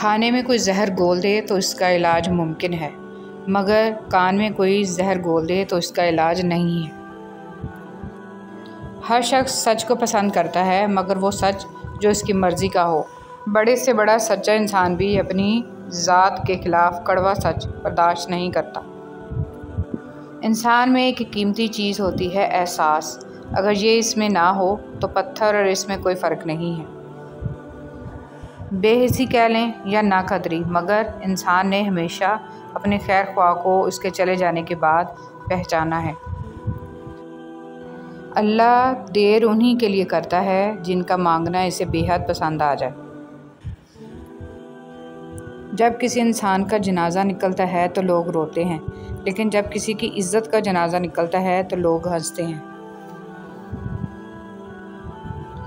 کھانے میں کوئی زہر گھول دے تو اس کا علاج ممکن ہے، مگر کان میں کوئی زہر گھول دے تو اس کا علاج نہیں ہے۔ ہر شخص سچ کو پسند کرتا ہے، مگر وہ سچ جو اس کی مرضی کا ہو۔ بڑے سے بڑا سچا انسان بھی اپنی ذات کے خلاف کڑوا سچ برداشت نہیں کرتا۔ انسان میں ایک قیمتی چیز ہوتی ہے، احساس۔ اگر یہ اس میں نہ ہو تو پتھر اور اس میں کوئی فرق نہیں ہے۔ بے حسی کہہ لیں یا ناقدری، مگر انسان نے ہمیشہ اپنے خیر خواہ کو اس کے چلے جانے کے بعد پہچانا ہے۔ اللہ دیر انہی کے لیے کرتا ہے جن کا مانگنا اسے بے حد پسند آ جائے۔ جب کسی انسان کا جنازہ نکلتا ہے تو لوگ روتے ہیں، لیکن جب کسی کی عزت کا جنازہ نکلتا ہے تو لوگ ہنستے ہیں۔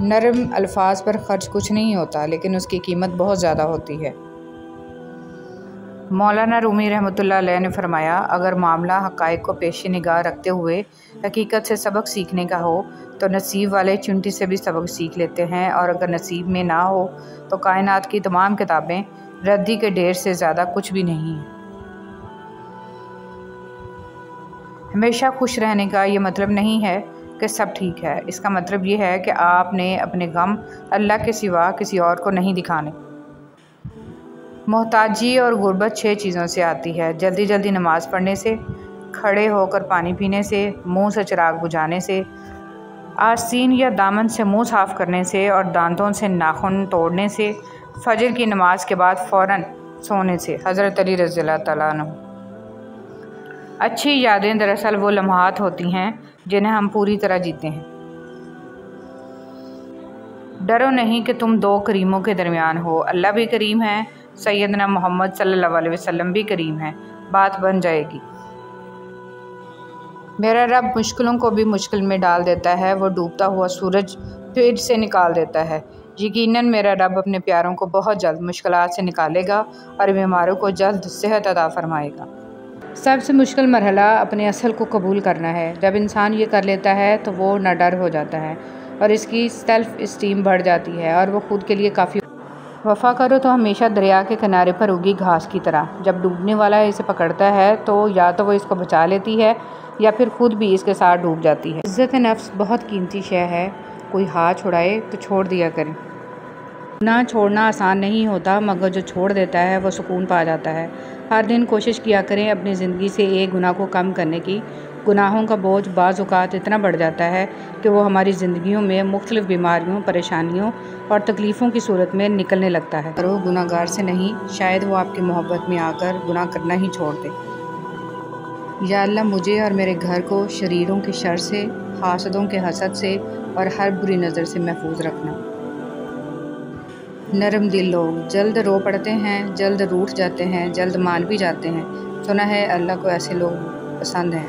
نرم الفاظ پر خرچ کچھ نہیں ہوتا، لیکن اس کی قیمت بہت زیادہ ہوتی ہے۔ مولانا رومی رحمۃ اللہ علیہ نے فرمایا، اگر معاملہ حقائق کو پیش نگاہ رکھتے ہوئے حقیقت سے سبق سیکھنے کا ہو تو نصیب والے چونٹی سے بھی سبق سیکھ لیتے ہیں، اور اگر نصیب میں نہ ہو تو کائنات کی تمام کتابیں ردی کے ڈھیر سے زیادہ کچھ بھی نہیں ہیں۔ ہمیشہ خوش رہنے کا یہ مطلب نہیں ہے کہ سب ٹھیک ہے، اس کا مطلب یہ ہے کہ آپ نے اپنے غم اللہ کے سوا کسی اور کو نہیں دکھانے۔ محتاجی اور غربت 6 چیزوں سے آتی ہے: جلدی جلدی نماز پڑھنے سے، کھڑے ہو کر پانی پینے سے، منہ سے چراغ بجھانے سے، آستین یا دامن سے منہ صاف کرنے سے اور دانتوں سے ناخن توڑنے سے، فجر کی نماز کے بعد فوراً سونے سے۔ حضرت علی رضی اللہ تعالیٰ عنہ۔ اچھی یادیں دراصل وہ لمحات ہوتی ہیں جنہیں ہم پوری طرح جیتے ہیں۔ ڈرو نہیں کہ تم 2 کریموں کے درمیان ہو، اللہ بھی کریم ہے، سیدنا محمد صلی اللہ علیہ وسلم بھی کریم ہے، بات بن جائے گی۔ میرا رب مشکلوں کو بھی مشکل میں ڈال دیتا ہے، وہ ڈوبتا ہوا سورج پھر سے نکال دیتا ہے۔ یقیناً میرا رب اپنے پیاروں کو بہت جلد مشکلات سے نکالے گا اور بیماروں کو جلد صحت عطا فرمائے گا۔ سب سے مشکل مرحلہ اپنے اصل کو قبول کرنا ہے۔ جب انسان یہ کر لیتا ہے تو وہ نہ ڈر ہو جاتا ہے اور اس کی سیلف اسٹیم بڑھ جاتی ہے اور وہ خود کے لیے کافی۔ وفا کرو تو ہمیشہ دریا کے کنارے پر اگی گھاس کی طرح، جب ڈوبنے والا اسے پکڑتا ہے تو یا تو وہ اس کو بچا لیتی ہے یا پھر خود بھی اس کے ساتھ ڈوب جاتی ہے۔ عزت نفس بہت قیمتی شے ہے، کوئی ہاتھ چھڑائے تو چھوڑ دیا کریں۔ گناہ چھوڑنا آسان نہیں ہوتا، مگر جو چھوڑ دیتا ہے وہ سکون پا جاتا ہے۔ ہر دن کوشش کیا کریں اپنی زندگی سے ایک گناہ کو کم کرنے کی۔ گناہوں کا بوجھ بعض اوقات اتنا بڑھ جاتا ہے کہ وہ ہماری زندگیوں میں مختلف بیماریوں، پریشانیوں اور تکلیفوں کی صورت میں نکلنے لگتا ہے۔ کرو گناہ گار سے نہیں، شاید وہ آپ کی محبت میں آ کر گناہ کرنا ہی چھوڑ دے۔ یا اللہ مجھے اور میرے گھر کو شریروں کے شر سے، حاسدوں کے حسد سے اور ہر بری نظر سے محفوظ رکھنا۔ نرم دل لوگ جلد رو پڑتے ہیں، جلد روٹھ جاتے ہیں، جلد مان بھی جاتے ہیں۔ سنا ہے اللہ کو ایسے لوگ پسند ہیں۔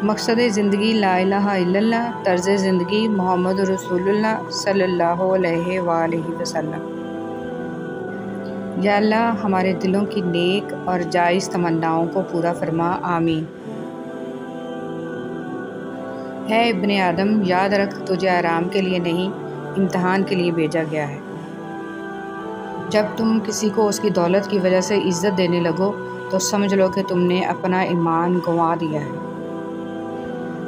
مقصد زندگی لا الہ الا اللہ، طرز زندگی محمد رسول اللہ صلی اللہ علیہ وآلہ وسلم۔ یا اللہ ہمارے دلوں کی نیک اور جائز تمناؤں کو پورا فرما، آمین۔ ہے ابن آدم، یاد رکھ تجھے آرام کے لیے نہیں، امتحان کے لیے بھیجا گیا ہے۔ جب تم کسی کو اس کی دولت کی وجہ سے عزت دینے لگو تو سمجھ لو کہ تم نے اپنا ایمان گنوا دیا ہے۔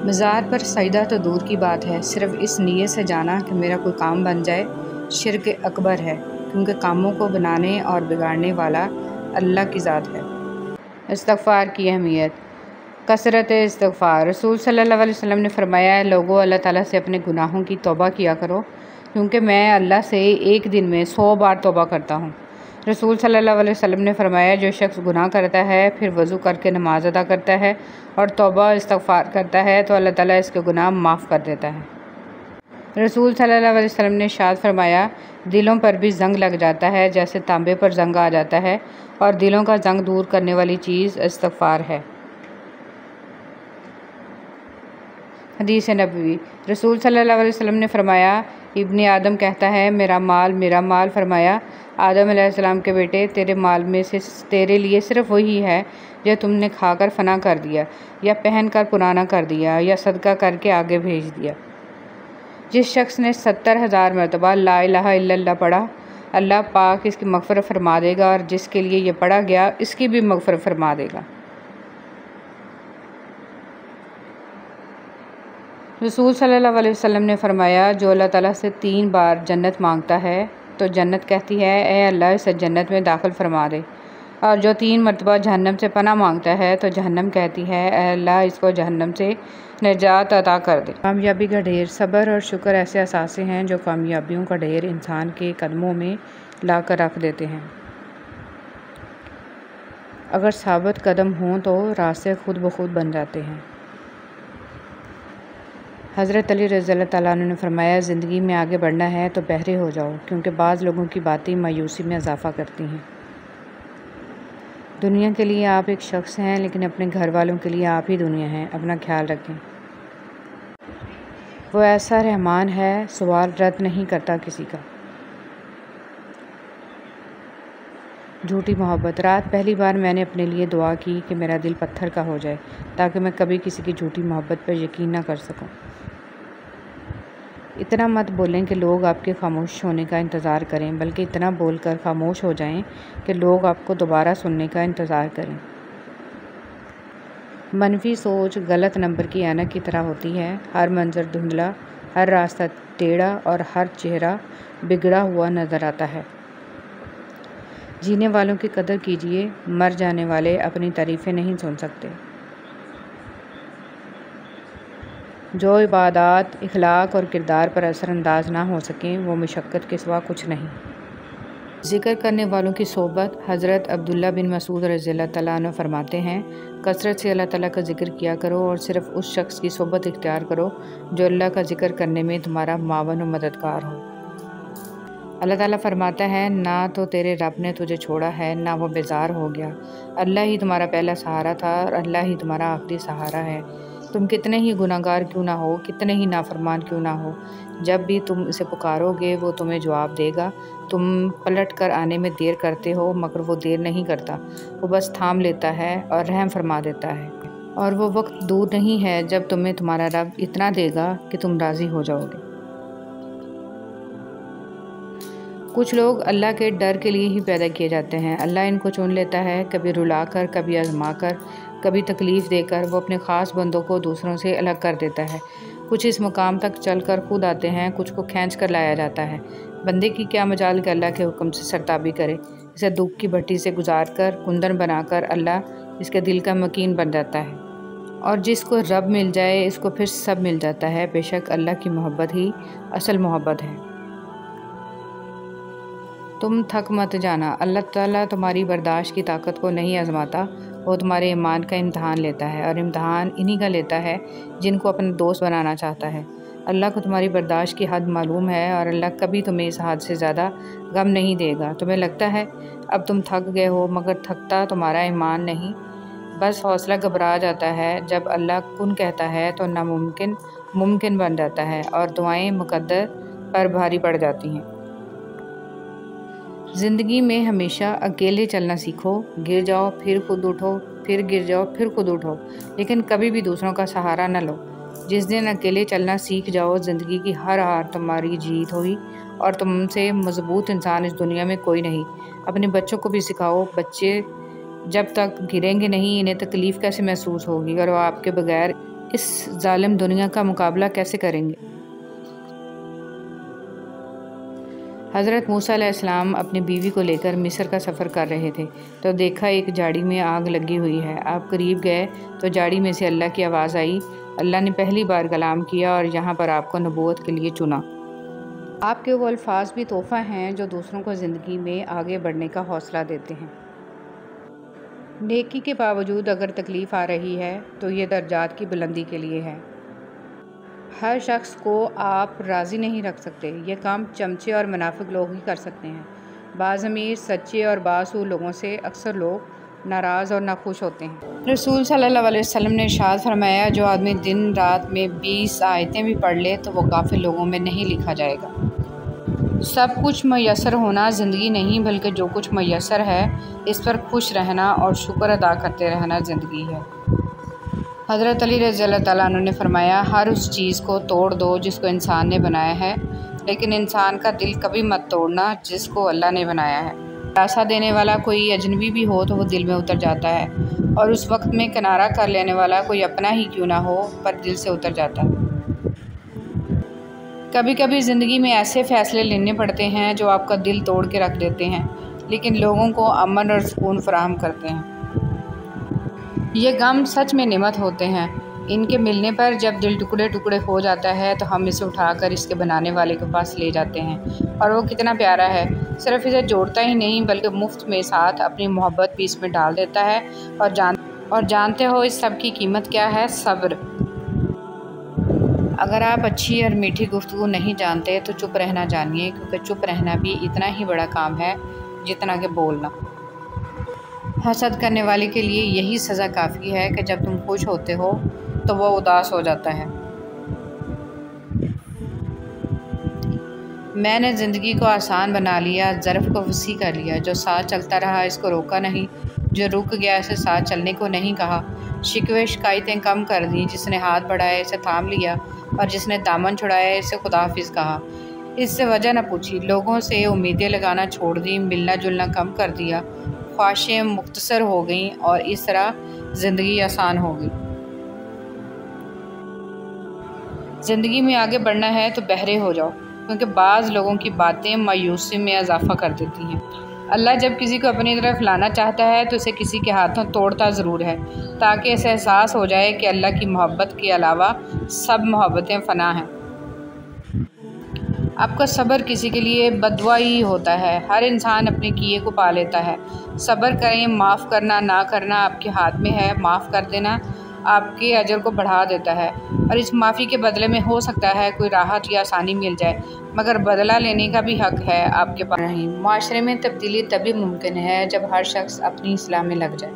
مزار پر سجدہ تو دور کی بات ہے، صرف اس نیت سے جانا کہ میرا کوئی کام بن جائے شرک اکبر ہے، کیونکہ کاموں کو بنانے اور بگاڑنے والا اللہ کی ذات ہے۔ استغفار کی اہمیت۔ کثرت استغفار۔ رسول صلی اللہ علیہ وسلم نے فرمایا ہے، لوگوں اللہ تعالیٰ سے اپنے گناہوں کی توبہ کیا کرو، کیونکہ میں اللہ سے ایک دن میں 100 بار توبہ کرتا ہوں۔ رسول صلی اللہ علیہ وسلم نے فرمایا، جو شخص گناہ کرتا ہے پھر وضو کر کے نماز ادا کرتا ہے اور توبہ استغفار کرتا ہے تو اللہ تعالیٰ اس کے گناہ معاف کر دیتا ہے۔ رسول صلی اللہ علیہ وسلم نے ارشاد فرمایا، دلوں پر بھی زنگ لگ جاتا ہے جیسے تانبے پر زنگ آ جاتا ہے، اور دلوں کا زنگ دور کرنے والی چیز استغفار ہے۔ حدیث نبوی۔ رسول صلی اللہ علیہ وسلم نے فرمایا، ابن آدم کہتا ہے میرا مال میرا مال۔ فرمایا، آدم علیہ السلام کے بیٹے، تیرے مال میں سے تیرے لیے صرف وہی ہے جو تم نے کھا کر فنا کر دیا، یا پہن کر پرانا کر دیا، یا صدقہ کر کے آگے بھیج دیا۔ جس شخص نے 70,000 مرتبہ لا الہ الا اللہ پڑھا اللہ پاک اس کی مغفرت فرما دے گا، اور جس کے لیے یہ پڑھا گیا اس کی بھی مغفرت فرما دے گا۔ رسول صلی اللہ علیہ وسلم نے فرمایا، جو اللہ تعالیٰ سے 3 بار جنت مانگتا ہے تو جنت کہتی ہے اے اللہ اسے جنت میں داخل فرما دے، اور جو 3 مرتبہ جہنم سے پناہ مانگتا ہے تو جہنم کہتی ہے اے اللہ اس کو جہنم سے نجات عطا کر دے۔ کامیابی کا ڈھیر، صبر اور شکر ایسے اثاثے ہیں جو کامیابیوں کا ڈھیر انسان کے قدموں میں لا کر رکھ دیتے ہیں۔ اگر ثابت قدم ہوں تو راستے خود بخود بن جاتے ہیں۔ حضرت علی رضی اللہ تعالیٰ عنہ نے فرمایا، زندگی میں آگے بڑھنا ہے تو بہرے ہو جاؤ، کیونکہ بعض لوگوں کی باتیں مایوسی میں اضافہ کرتی ہیں۔ دنیا کے لیے آپ ایک شخص ہیں، لیکن اپنے گھر والوں کے لیے آپ ہی دنیا ہیں، اپنا خیال رکھیں۔ وہ ایسا رحمان ہے، سوال رد نہیں کرتا کسی کا۔ جھوٹی محبت، رات پہلی بار میں نے اپنے لیے دعا کی کہ میرا دل پتھر کا ہو جائے تاکہ میں کبھی کسی کی جھوٹی محبت پر یقین نہ کر سکوں۔ اتنا مت بولیں کہ لوگ آپ کے خاموش ہونے کا انتظار کریں، بلکہ اتنا بول کر خاموش ہو جائیں کہ لوگ آپ کو دوبارہ سننے کا انتظار کریں۔ منفی سوچ غلط نمبر کی اینک کی طرح ہوتی ہے، ہر منظر دھندلا، ہر راستہ ٹیڑھا اور ہر چہرہ بگڑا ہوا نظر آتا ہے۔ جینے والوں کی قدر کیجیے، مر جانے والے اپنی تعریفیں نہیں سن سکتے۔ جو عبادات، اخلاق اور کردار پر اثر انداز نہ ہو سکیں وہ مشقت کے سوا کچھ نہیں۔ ذکر کرنے والوں کی صحبت، حضرت عبداللہ بن مسعود رضی اللہ تعالیٰ عنہ فرماتے ہیں، کثرت سے اللہ تعالیٰ کا ذکر کیا کرو اور صرف اس شخص کی صحبت اختیار کرو جو اللہ کا ذکر کرنے میں تمہارا معاون و مددگار ہو۔ اللہ تعالیٰ فرماتا ہے، نہ تو تیرے رب نے تجھے چھوڑا ہے نہ وہ بیزار ہو گیا، اللہ ہی تمہارا پہلا سہارا تھا اور اللہ ہی تمہارا آخری سہارا ہے۔ تم کتنے ہی گناہ گار کیوں نہ ہو، کتنے ہی نافرمان کیوں نہ ہو، جب بھی تم اسے پکارو گے وہ تمہیں جواب دے گا۔ تم پلٹ کر آنے میں دیر کرتے ہو مگر وہ دیر نہیں کرتا، وہ بس تھام لیتا ہے اور رحم فرما دیتا ہے، اور وہ وقت دور نہیں ہے جب تمہیں تمہارا رب اتنا دے گا کہ تم راضی ہو جاؤ گے۔ کچھ لوگ اللہ کے ڈر کے لیے ہی پیدا کیے جاتے ہیں، اللہ ان کو چن لیتا ہے، کبھی رلا کر، کبھی آزما کر، کبھی تکلیف دے کر۔ وہ اپنے خاص بندوں کو دوسروں سے الگ کر دیتا ہے۔ کچھ اس مقام تک چل کر خود آتے ہیں، کچھ کو کھینچ کر لایا جاتا ہے۔ بندے کی کیا مجال کہ اللہ کے حکم سے سرتابی کرے، اسے دکھ کی بھٹی سے گزار کر، کندن بنا کر اللہ اس کے دل کا مکین بن جاتا ہے، اور جس کو رب مل جائے اس کو پھر سب مل جاتا ہے۔ بے شک اللہ کی محبت ہی اصل محبت ہے۔ تم تھک مت جانا، اللہ تعالیٰ تمہاری برداشت کی طاقت کو نہیں آزماتا، وہ تمہارے ایمان کا امتحان لیتا ہے، اور امتحان انہی کا لیتا ہے جن کو اپنا دوست بنانا چاہتا ہے۔ اللہ کو تمہاری برداشت کی حد معلوم ہے، اور اللہ کبھی تمہیں اس حد سے زیادہ غم نہیں دے گا۔ تمہیں لگتا ہے اب تم تھک گئے ہو، مگر تھکتا تمہارا ایمان نہیں، بس حوصلہ گھبرا جاتا ہے۔ جب اللہ کن کہتا ہے تو ناممکن ممکن بن جاتا ہے، اور دعائیں مقدر پر بھاری پڑ جاتی ہیں۔ زندگی میں ہمیشہ اکیلے چلنا سیکھو، گر جاؤ پھر خود اٹھو، پھر گر جاؤ پھر خود اٹھو، لیکن کبھی بھی دوسروں کا سہارا نہ لو۔ جس دن اکیلے چلنا سیکھ جاؤ، زندگی کی ہر ہار تمہاری جیت ہوئی، اور تم سے مضبوط انسان اس دنیا میں کوئی نہیں۔ اپنے بچوں کو بھی سکھاؤ، بچے جب تک گریں گے نہیں انہیں تکلیف کیسے محسوس ہوگی، اور وہ آپ کے بغیر اس ظالم دنیا کا مقابلہ کیسے کریں گے۔ حضرت موسیٰ علیہ السلام اپنی بیوی کو لے کر مصر کا سفر کر رہے تھے تو دیکھا ایک جھاڑی میں آگ لگی ہوئی ہے۔ آپ قریب گئے تو جھاڑی میں سے اللہ کی آواز آئی، اللہ نے پہلی بار کلام کیا اور یہاں پر آپ کو نبوت کے لیے چنا۔ آپ کے وہ الفاظ بھی تحفہ ہیں جو دوسروں کو زندگی میں آگے بڑھنے کا حوصلہ دیتے ہیں۔ نیکی کے باوجود اگر تکلیف آ رہی ہے تو یہ درجات کی بلندی کے لیے ہے۔ ہر شخص کو آپ راضی نہیں رکھ سکتے، یہ کام چمچے اور منافق لوگ ہی کر سکتے ہیں۔ بعض امیر، سچے اور بااصول لوگوں سے اکثر لوگ ناراض اور ناخوش ہوتے ہیں۔ رسول صلی اللہ علیہ وسلم نے ارشاد فرمایا، جو آدمی دن رات میں 20 آیتیں بھی پڑھ لے تو وہ غافل لوگوں میں نہیں لکھا جائے گا۔ سب کچھ میسر ہونا زندگی نہیں، بلکہ جو کچھ میسر ہے اس پر خوش رہنا اور شکر ادا کرتے رہنا زندگی ہے۔ حضرت علی رضی اللہ تعالیٰ عنہ نے فرمایا، ہر اس چیز کو توڑ دو جس کو انسان نے بنایا ہے، لیکن انسان کا دل کبھی مت توڑنا جس کو اللہ نے بنایا ہے۔ دلاسا دینے والا کوئی اجنبی بھی ہو تو وہ دل میں اتر جاتا ہے، اور اس وقت میں کنارہ کر لینے والا کوئی اپنا ہی کیوں نہ ہو پر دل سے اتر جاتا ہے۔ کبھی کبھی زندگی میں ایسے فیصلے لینے پڑتے ہیں جو آپ کا دل توڑ کے رکھ دیتے ہیں، لیکن لوگوں کو امن اور سکون فراہم کرتے ہیں۔ یہ غم سچ میں نعمت ہوتے ہیں۔ ان کے ملنے پر جب دل ٹکڑے ٹکڑے ہو جاتا ہے تو ہم اسے اٹھا کر اس کے بنانے والے کے پاس لے جاتے ہیں، اور وہ کتنا پیارا ہے۔ صرف اسے جوڑتا ہی نہیں بلکہ مفت میں ساتھ اپنی محبت بھی اس میں ڈال دیتا ہے۔ اور جانتے ہو اس سب کی قیمت کیا ہے؟ صبر۔ اگر آپ اچھی اور میٹھی گفتگو نہیں جانتے تو چپ رہنا جانیے، کیونکہ چپ رہنا بھی اتنا ہی بڑا کام ہے جتنا کہ بولنا۔ حسد کرنے والے کے لیے یہی سزا کافی ہے کہ جب تم خوش ہوتے ہو تو وہ اداس ہو جاتا ہے۔ میں نے زندگی کو آسان بنا لیا، ظرف کو وسیع کر لیا۔ جو ساتھ چلتا رہا اس کو روکا نہیں، جو رک گیا اسے ساتھ چلنے کو نہیں کہا۔ شکوے شکایتیں کم کر دیں، جس نے ہاتھ بڑھائے اسے تھام لیا، اور جس نے دامن چھڑایا اسے خدا حافظ کہا۔ اس سے وجہ نہ پوچھی، لوگوں سے امیدیں لگانا چھوڑ دیں، ملنا جلنا کم کر دیا، خواہشیں مختصر ہو گئیں، اور اس طرح زندگی آسان ہو گئی۔ زندگی میں آگے بڑھنا ہے تو بہرے ہو جاؤ، کیونکہ بعض لوگوں کی باتیں مایوسی میں اضافہ کر دیتی ہیں۔ اللہ جب کسی کو اپنی طرف لانا چاہتا ہے تو اسے کسی کے ہاتھوں توڑتا ضرور ہے، تاکہ اسے احساس ہو جائے کہ اللہ کی محبت کے علاوہ سب محبتیں فنا ہیں۔ آپ کا صبر کسی کے لیے بددعا ہی ہوتا ہے۔ ہر انسان اپنے کیے کو پا لیتا ہے۔ صبر کریں، معاف کرنا نہ کرنا آپ کے ہاتھ میں ہے۔ معاف کر دینا آپ کے اجر کو بڑھا دیتا ہے، اور اس معافی کے بدلے میں ہو سکتا ہے کوئی راحت یا آسانی مل جائے، مگر بدلہ لینے کا بھی حق ہے آپ کے پاس نہیں۔ معاشرے میں تبدیلی تبھی ممکن ہے جب ہر شخص اپنی اصلاح میں لگ جائے۔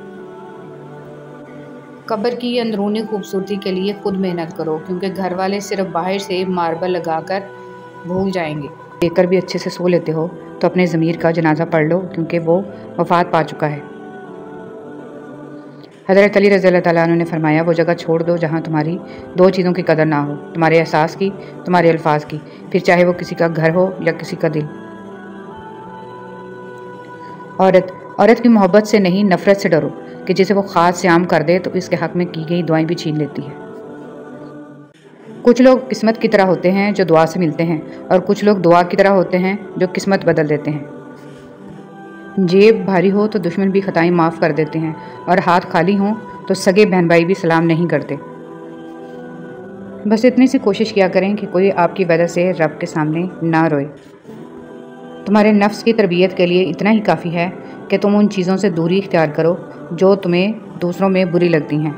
قبر کی اندرونی خوبصورتی کے لیے خود محنت کرو، کیونکہ گھر والے صرف باہر سے ماربل لگا کر بھول جائیں گے۔ دیکھ کر بھی اچھے سے سو لیتے ہو تو اپنے ضمیر کا جنازہ پڑھ لو، کیونکہ وہ وفات پا چکا ہے۔ حضرت علی رضی اللہ تعالیٰ عنہ نے فرمایا، وہ جگہ چھوڑ دو جہاں تمہاری دو چیزوں کی قدر نہ ہو، تمہارے احساس کی، تمہارے الفاظ کی، پھر چاہے وہ کسی کا گھر ہو یا کسی کا دل۔ عورت کی محبت سے نہیں نفرت سے ڈرو کہ جسے وہ خاص سے عام کر دے تو اس کے حق میں کی گئی دعائیں بھی چھین لیتی ہے۔ کچھ لوگ قسمت کی طرح ہوتے ہیں جو دعا سے ملتے ہیں، اور کچھ لوگ دعا کی طرح ہوتے ہیں جو قسمت بدل دیتے ہیں۔ جیب بھاری ہو تو دشمن بھی خطائیں معاف کر دیتے ہیں، اور ہاتھ خالی ہوں تو سگے بہن بھائی بھی سلام نہیں کرتے۔ بس اتنی سی کوشش کیا کریں کہ کوئی آپ کی وجہ سے رب کے سامنے نہ روئے۔ تمہارے نفس کی تربیت کے لیے اتنا ہی کافی ہے کہ تم ان چیزوں سے دوری اختیار کرو جو تمہیں دوسروں میں بری لگتی ہیں۔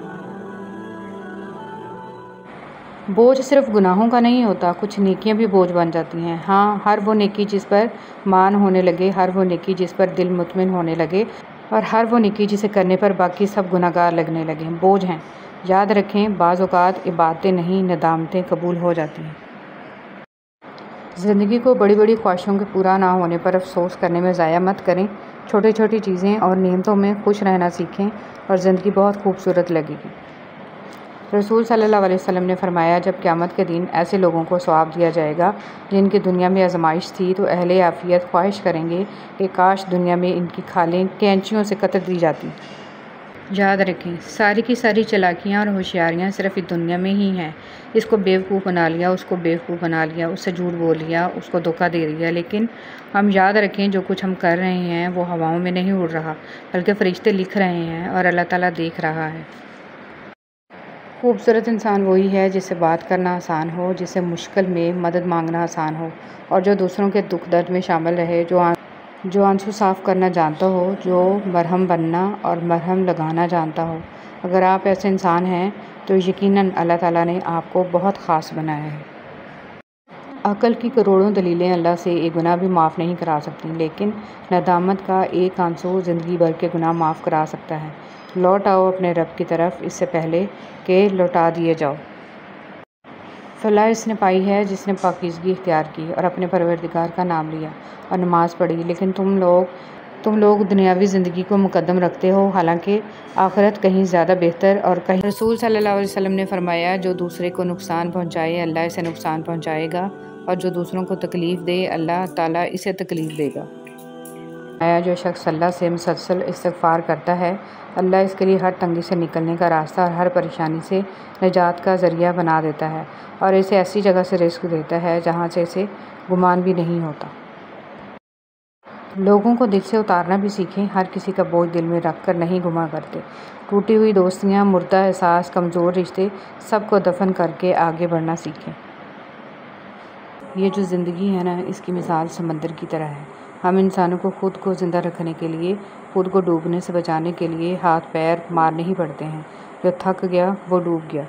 بوجھ صرف گناہوں کا نہیں ہوتا، کچھ نیکیاں بھی بوجھ بن جاتی ہیں۔ ہاں، ہر وہ نیکی جس پر مان ہونے لگے، ہر وہ نیکی جس پر دل مطمئن ہونے لگے، اور ہر وہ نیکی جسے کرنے پر باقی سب گناہگار لگنے لگے، بوجھ ہیں۔ یاد رکھیں، بعض اوقات عبادتیں نہیں ندامتیں قبول ہو جاتی ہیں۔ زندگی کو بڑی بڑی خواہشوں کے پورا نہ ہونے پر افسوس کرنے میں ضائع مت کریں۔ چھوٹی چھوٹی چیزیں اور نعمتوں میں خوش رہنا سیکھیں اور زندگی بہت خوبصورت لگے گی۔ رسول صلی اللہ علیہ وسلم نے فرمایا، جب قیامت کے دن ایسے لوگوں کو ثواب دیا جائے گا جن کی دنیا میں آزمائش تھی تو اہل عافیت خواہش کریں گے کہ کاش دنیا میں ان کی کھالیں کینچیوں سے قطع دی جاتی۔ یاد رکھیں، ساری کی ساری چالاکیاں اور ہوشیاریاں صرف اس دنیا میں ہی ہیں۔ اس کو بیوقوف بنا لیا، اس کو بیوقوف بنا لیا، اس سے جھوٹ بول لیا، اس کو دھوکہ دے دیا، لیکن ہم یاد رکھیں جو کچھ ہم کر رہے ہیں وہ ہواؤں میں نہیں اڑ رہا، بلکہ فرشتے لکھ رہے ہیں اور اللہ تعالیٰ دیکھ رہا ہے۔ خوبصورت انسان وہی ہے جس سے بات کرنا آسان ہو، جس سے مشکل میں مدد مانگنا آسان ہو، اور جو دوسروں کے دکھ درد میں شامل رہے، جو آنسو صاف کرنا جانتا ہو، جو مرہم بننا اور مرہم لگانا جانتا ہو۔ اگر آپ ایسے انسان ہیں تو یقیناً اللہ تعالیٰ نے آپ کو بہت خاص بنایا ہے۔ عقل کی کروڑوں دلیلیں اللہ سے ایک گناہ بھی معاف نہیں کرا سکتی، لیکن ندامت کا ایک آنسو زندگی بھر کے گناہ معاف کرا سکتا ہے۔ لوٹ آؤ اپنے رب کی طرف اس سے پہلے کہ لوٹا دیے جاؤ۔ فلاح اس نے پائی ہے جس نے پاکیزگی اختیار کی اور اپنے پروردگار کا نام لیا اور نماز پڑھی، لیکن تم لوگ دنیاوی زندگی کو مقدم رکھتے ہو، حالانکہ آخرت کہیں زیادہ بہتر اور کہیں۔ رسول صلی اللہ علیہ وسلم نے فرمایا، جو دوسرے کو نقصان پہنچائے اللہ اسے نقصان پہنچائے گا، اور جو دوسروں کو تکلیف دے اللہ تعالیٰ اسے تکلیف دے گا۔ جو شخص اللہ سے مسلسل استغفار کرتا ہے اللہ اس کے لیے ہر تنگی سے نکلنے کا راستہ اور ہر پریشانی سے نجات کا ذریعہ بنا دیتا ہے اور اسے ایسی جگہ سے رزق دیتا ہے جہاں سے اسے گمان بھی نہیں ہوتا۔ لوگوں کو دل سے اتارنا بھی سیکھیں، ہر کسی کا بوجھ دل میں رکھ کر نہیں گما کرتے۔ ٹوٹی ہوئی دوستیاں، مردہ احساس، کمزور رشتے سب کو دفن کر کے آگے بڑھنا سیکھیں۔ یہ جو زندگی ہے نا، اس کی مثال سمندر کی طرح ہے۔ ہم انسانوں کو خود کو زندہ رکھنے کے لیے، خود کو ڈوبنے سے بچانے کے لیے ہاتھ پیر مارنے ہی پڑتے ہیں۔ جو تھک گیا وہ ڈوب گیا۔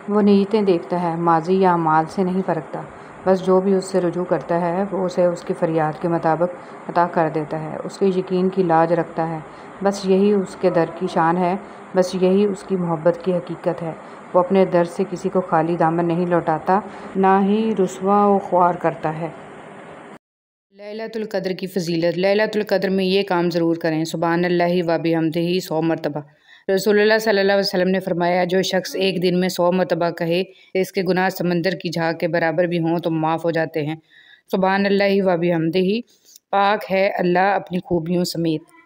وہ نیتیں دیکھتا ہے، ماضی یا اعمال سے نہیں پرکھتا، بس جو بھی اس سے رجوع کرتا ہے وہ اسے اس کی فریاد کے مطابق عطا کر دیتا ہے۔ اس کے یقین کی لاج رکھتا ہے، بس یہی اس کے در کی شان ہے، بس یہی اس کی محبت کی حقیقت ہے۔ وہ اپنے در سے کسی کو خالی دامن نہیں لوٹاتا، نہ ہی رسوا و خوار کرتا ہے۔ لیلۃ القدر کی فضیلت۔ لیلۃ القدر میں یہ کام ضرور کریں، سبحان اللہ و بحمدہ 100 مرتبہ۔ رسول اللہ صلی اللہ علیہ وسلم نے فرمایا، جو شخص ایک دن میں 100 مرتبہ کہے اس کے گناہ سمندر کی جھاگ کے برابر بھی ہوں تو معاف ہو جاتے ہیں۔ سبحان اللہ و بحمدہ، پاک ہے اللہ اپنی خوبیوں سمیت۔